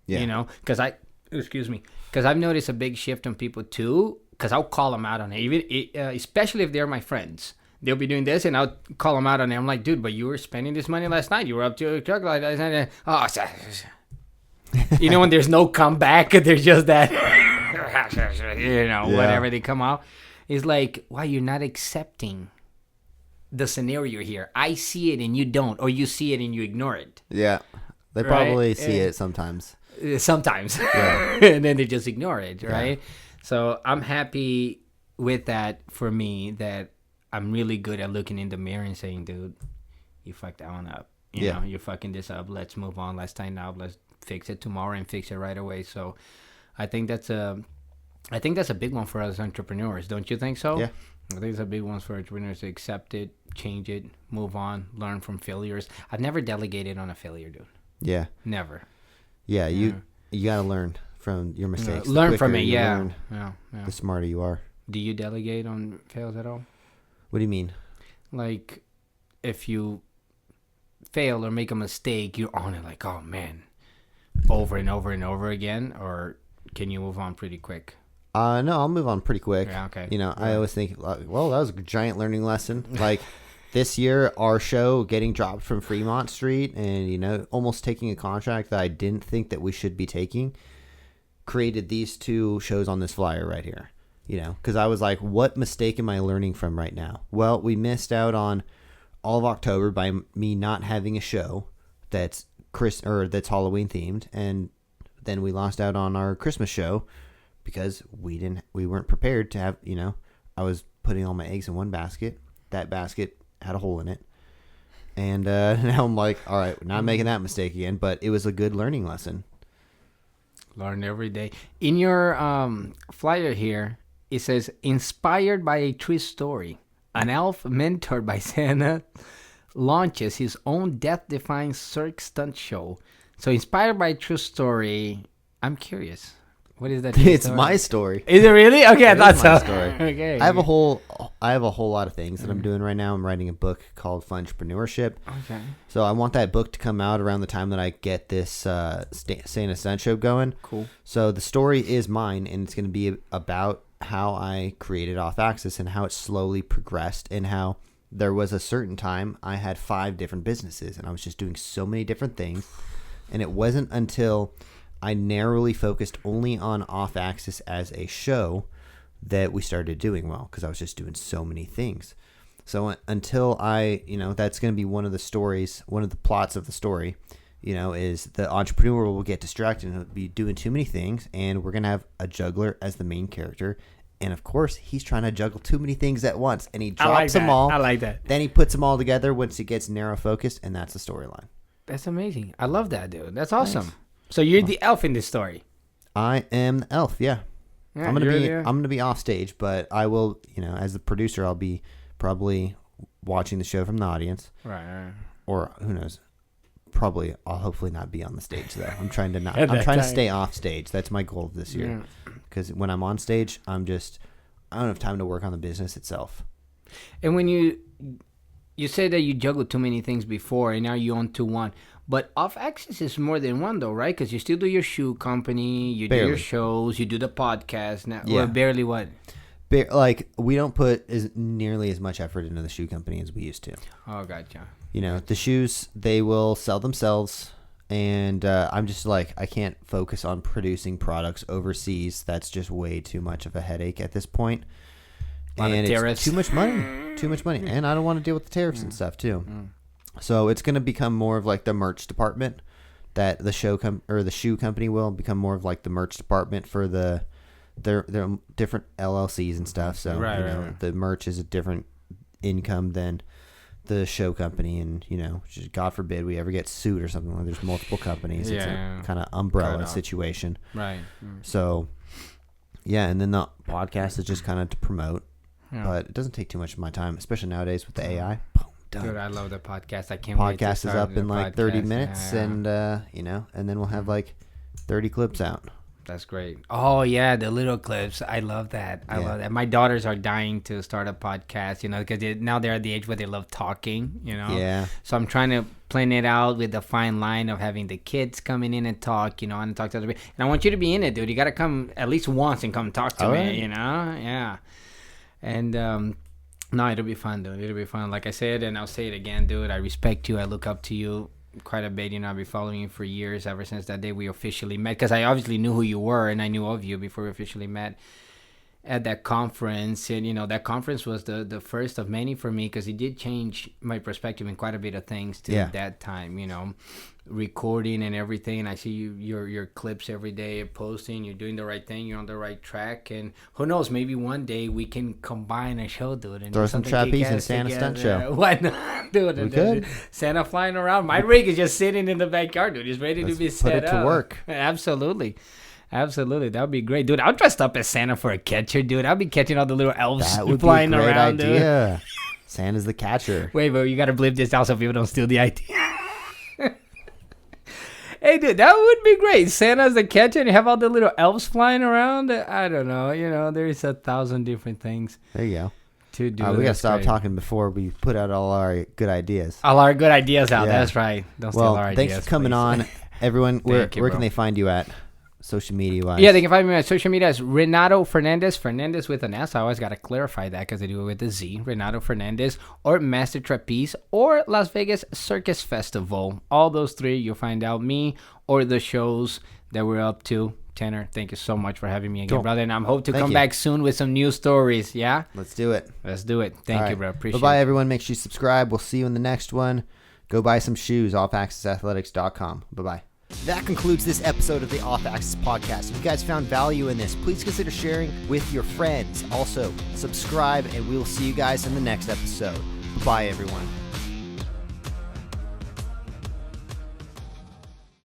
Yeah. You know, because I've noticed a big shift on people too, because I'll call them out on it, even especially if they're my friends. They'll be doing this, and I'll call them out on it. I'm like, dude, but you were spending this money last night. You were up to a truck like that. Oh, you know, when there's no comeback, there's just that, whatever they come out. It's like, why you're not accepting the scenario here? I see it and you don't, or you see it and you ignore it. Yeah, they probably see it sometimes. Sometimes, and then they just ignore it, right? Yeah. So I'm happy with that. For me, that I'm really good at looking in the mirror and saying, dude, you fucked that one up. You know, you're fucking this up. Let's move on. Let's tighten up. Let's fix it tomorrow and fix it right away. So I think that's a big one for us entrepreneurs. Don't you think so? Yeah. I think it's a big one for entrepreneurs to accept it, change it, move on, learn from failures. I've never delegated on a failure, dude. Yeah. Never. Yeah, you got to learn from your mistakes. Learn from it, yeah. The smarter you are. Do you delegate on fails at all? What do you mean? Like, if you fail or make a mistake, you're on it like, oh, man, over and over and over again? Or can you move on pretty quick? No, I'll move on pretty quick. Yeah, okay. You know, I always think, well, that was a giant learning lesson. Like, this year, our show getting dropped from Fremont Street and, you know, almost taking a contract that I didn't think that we should be taking created these 2 shows on this flyer right here. You know, because I was like, what mistake am I learning from right now? Well, we missed out on all of October by me not having a show that's Halloween themed, and then we lost out on our Christmas show because we weren't prepared to have, you know, I was putting all my eggs in one basket. That basket had a hole in it. And now I'm like, all right, not making that mistake again, but it was a good learning lesson. Learn every day. In your flyer here, it says, inspired by a true story, an elf mentored by Santa launches his own death-defying circus stunt show. So inspired by a true story, I'm curious. What is that? It's story? My story. Is it really? Okay, I thought so. Story. Okay. I have a whole lot of things that I'm doing right now. I'm writing a book called Entrepreneurship. Okay. So I want that book to come out around the time that I get this Santa Stunt Show going. Cool. So the story is mine, and it's going to be about how I created Off Axis and how it slowly progressed, and how there was a certain time I had 5 different businesses and I was just doing so many different things. And it wasn't until I narrowly focused only on Off Axis as a show that we started doing well, because I was just doing so many things. So until that's going to be one of the stories, one of the plots of the story, you know, is the entrepreneur will get distracted and he'll be doing too many things, and we're going to have a juggler as the main character. And of course, he's trying to juggle too many things at once, and he drops them all. I like that. Then he puts them all together once he gets narrow focused, and that's the storyline. That's amazing. I love that, dude. That's awesome. Nice. So you're the elf in this story. I am the elf. Yeah. I'm gonna be off stage, but I will, you know, as the producer, I'll be probably watching the show from the audience. Right. Or who knows? Probably I'll hopefully not be on the stage though. I'm trying to stay off stage. That's my goal this year. Because when I'm on stage, I don't have time to work on the business itself. And when you say that you juggled too many things before, and now you own to one. But Off Axis is more than one, though, right? Because you still do your shoe company, you do your shows, you do the podcast. Now, yeah. Well, barely what? We don't put nearly as much effort into the shoe company as we used to. Oh, gotcha. You know, the shoes, they will sell themselves. And I'm just like, I can't focus on producing products overseas. That's just way too much of a headache at this point. And it's too much money. And I don't want to deal with the tariffs and stuff, too. So it's going to become more of like the merch department that the shoe company will become more of like the merch department for their different LLCs and stuff. So right. The merch is a different income than the show company, and just God forbid we ever get sued or something. Like there's multiple companies. It's a kind of umbrella situation. Right. So and then the podcast is just kind of to promote, but it doesn't take too much of my time, especially nowadays with the AI. Done. Dude, I love the podcast. I can't wait to start. Podcast is up in like 30 minutes, and and then we'll have like 30 clips out. That's great. Oh yeah, the little clips. I love that. I love that. My daughters are dying to start a podcast, because now they're at the age where they love talking, Yeah. So I'm trying to plan it out with the fine line of having the kids coming in and talk, and talk to other people. And I want you to be in it, dude. You got to come at least once and come talk to me, right. Yeah. And no, it'll be fun, dude. It'll be fun. Like I said, and I'll say it again, dude. I respect you. I look up to you quite a bit. I've been following you for years, ever since that day we officially met, because I obviously knew who you were and I knew of you before we officially met at that conference. And that conference was the first of many for me, because it did change my perspective in quite a bit of things to that time, recording and everything. And I see your clips every day posting. You're doing the right thing. You're on the right track. And who knows, maybe one day we can combine a show, dude, and throw some trapeze and Santa stunt show. Why not, dude? We could. Santa flying around. My rig is just sitting in the backyard, dude. It's ready to be set up. Put it to work. Absolutely. That would be great, dude. I'll dress up as Santa for a catcher, dude. I'll be catching all the little elves flying around, dude. Idea. Santa's the catcher. Wait, but you gotta bleep this out so people don't steal the idea. Hey, dude, that would be great. Santa's the catcher, and you have all the little elves flying around. I don't know. There's 1,000 different things. There you go. To do. We gotta stop talking before we put out all our good ideas. All our good ideas out. Yeah. That's right. Don't steal our ideas. Thanks for coming on, everyone. Where can they find you at? Social media wise. Yeah, they can find me on social media as Renato Fernandes. Fernandes with an S. I always got to clarify that because I do it with a Z. Renato Fernandes, or Master Trapeze, or Las Vegas Circus Festival. All those three, you'll find out me or the shows that we're up to. Tanner, thank you so much for having me again, brother. And I hope to come back soon with some new stories. Yeah? Let's do it. Thank you, bro. Appreciate it. Bye-bye, everyone. Make sure you subscribe. We'll see you in the next one. Go buy some shoes. OffAxisAthletics.com. Bye-bye. That concludes this episode of the Off Axis Podcast. If you guys found value in this, please consider sharing with your friends. Also, subscribe, and we'll see you guys in the next episode. Bye, everyone.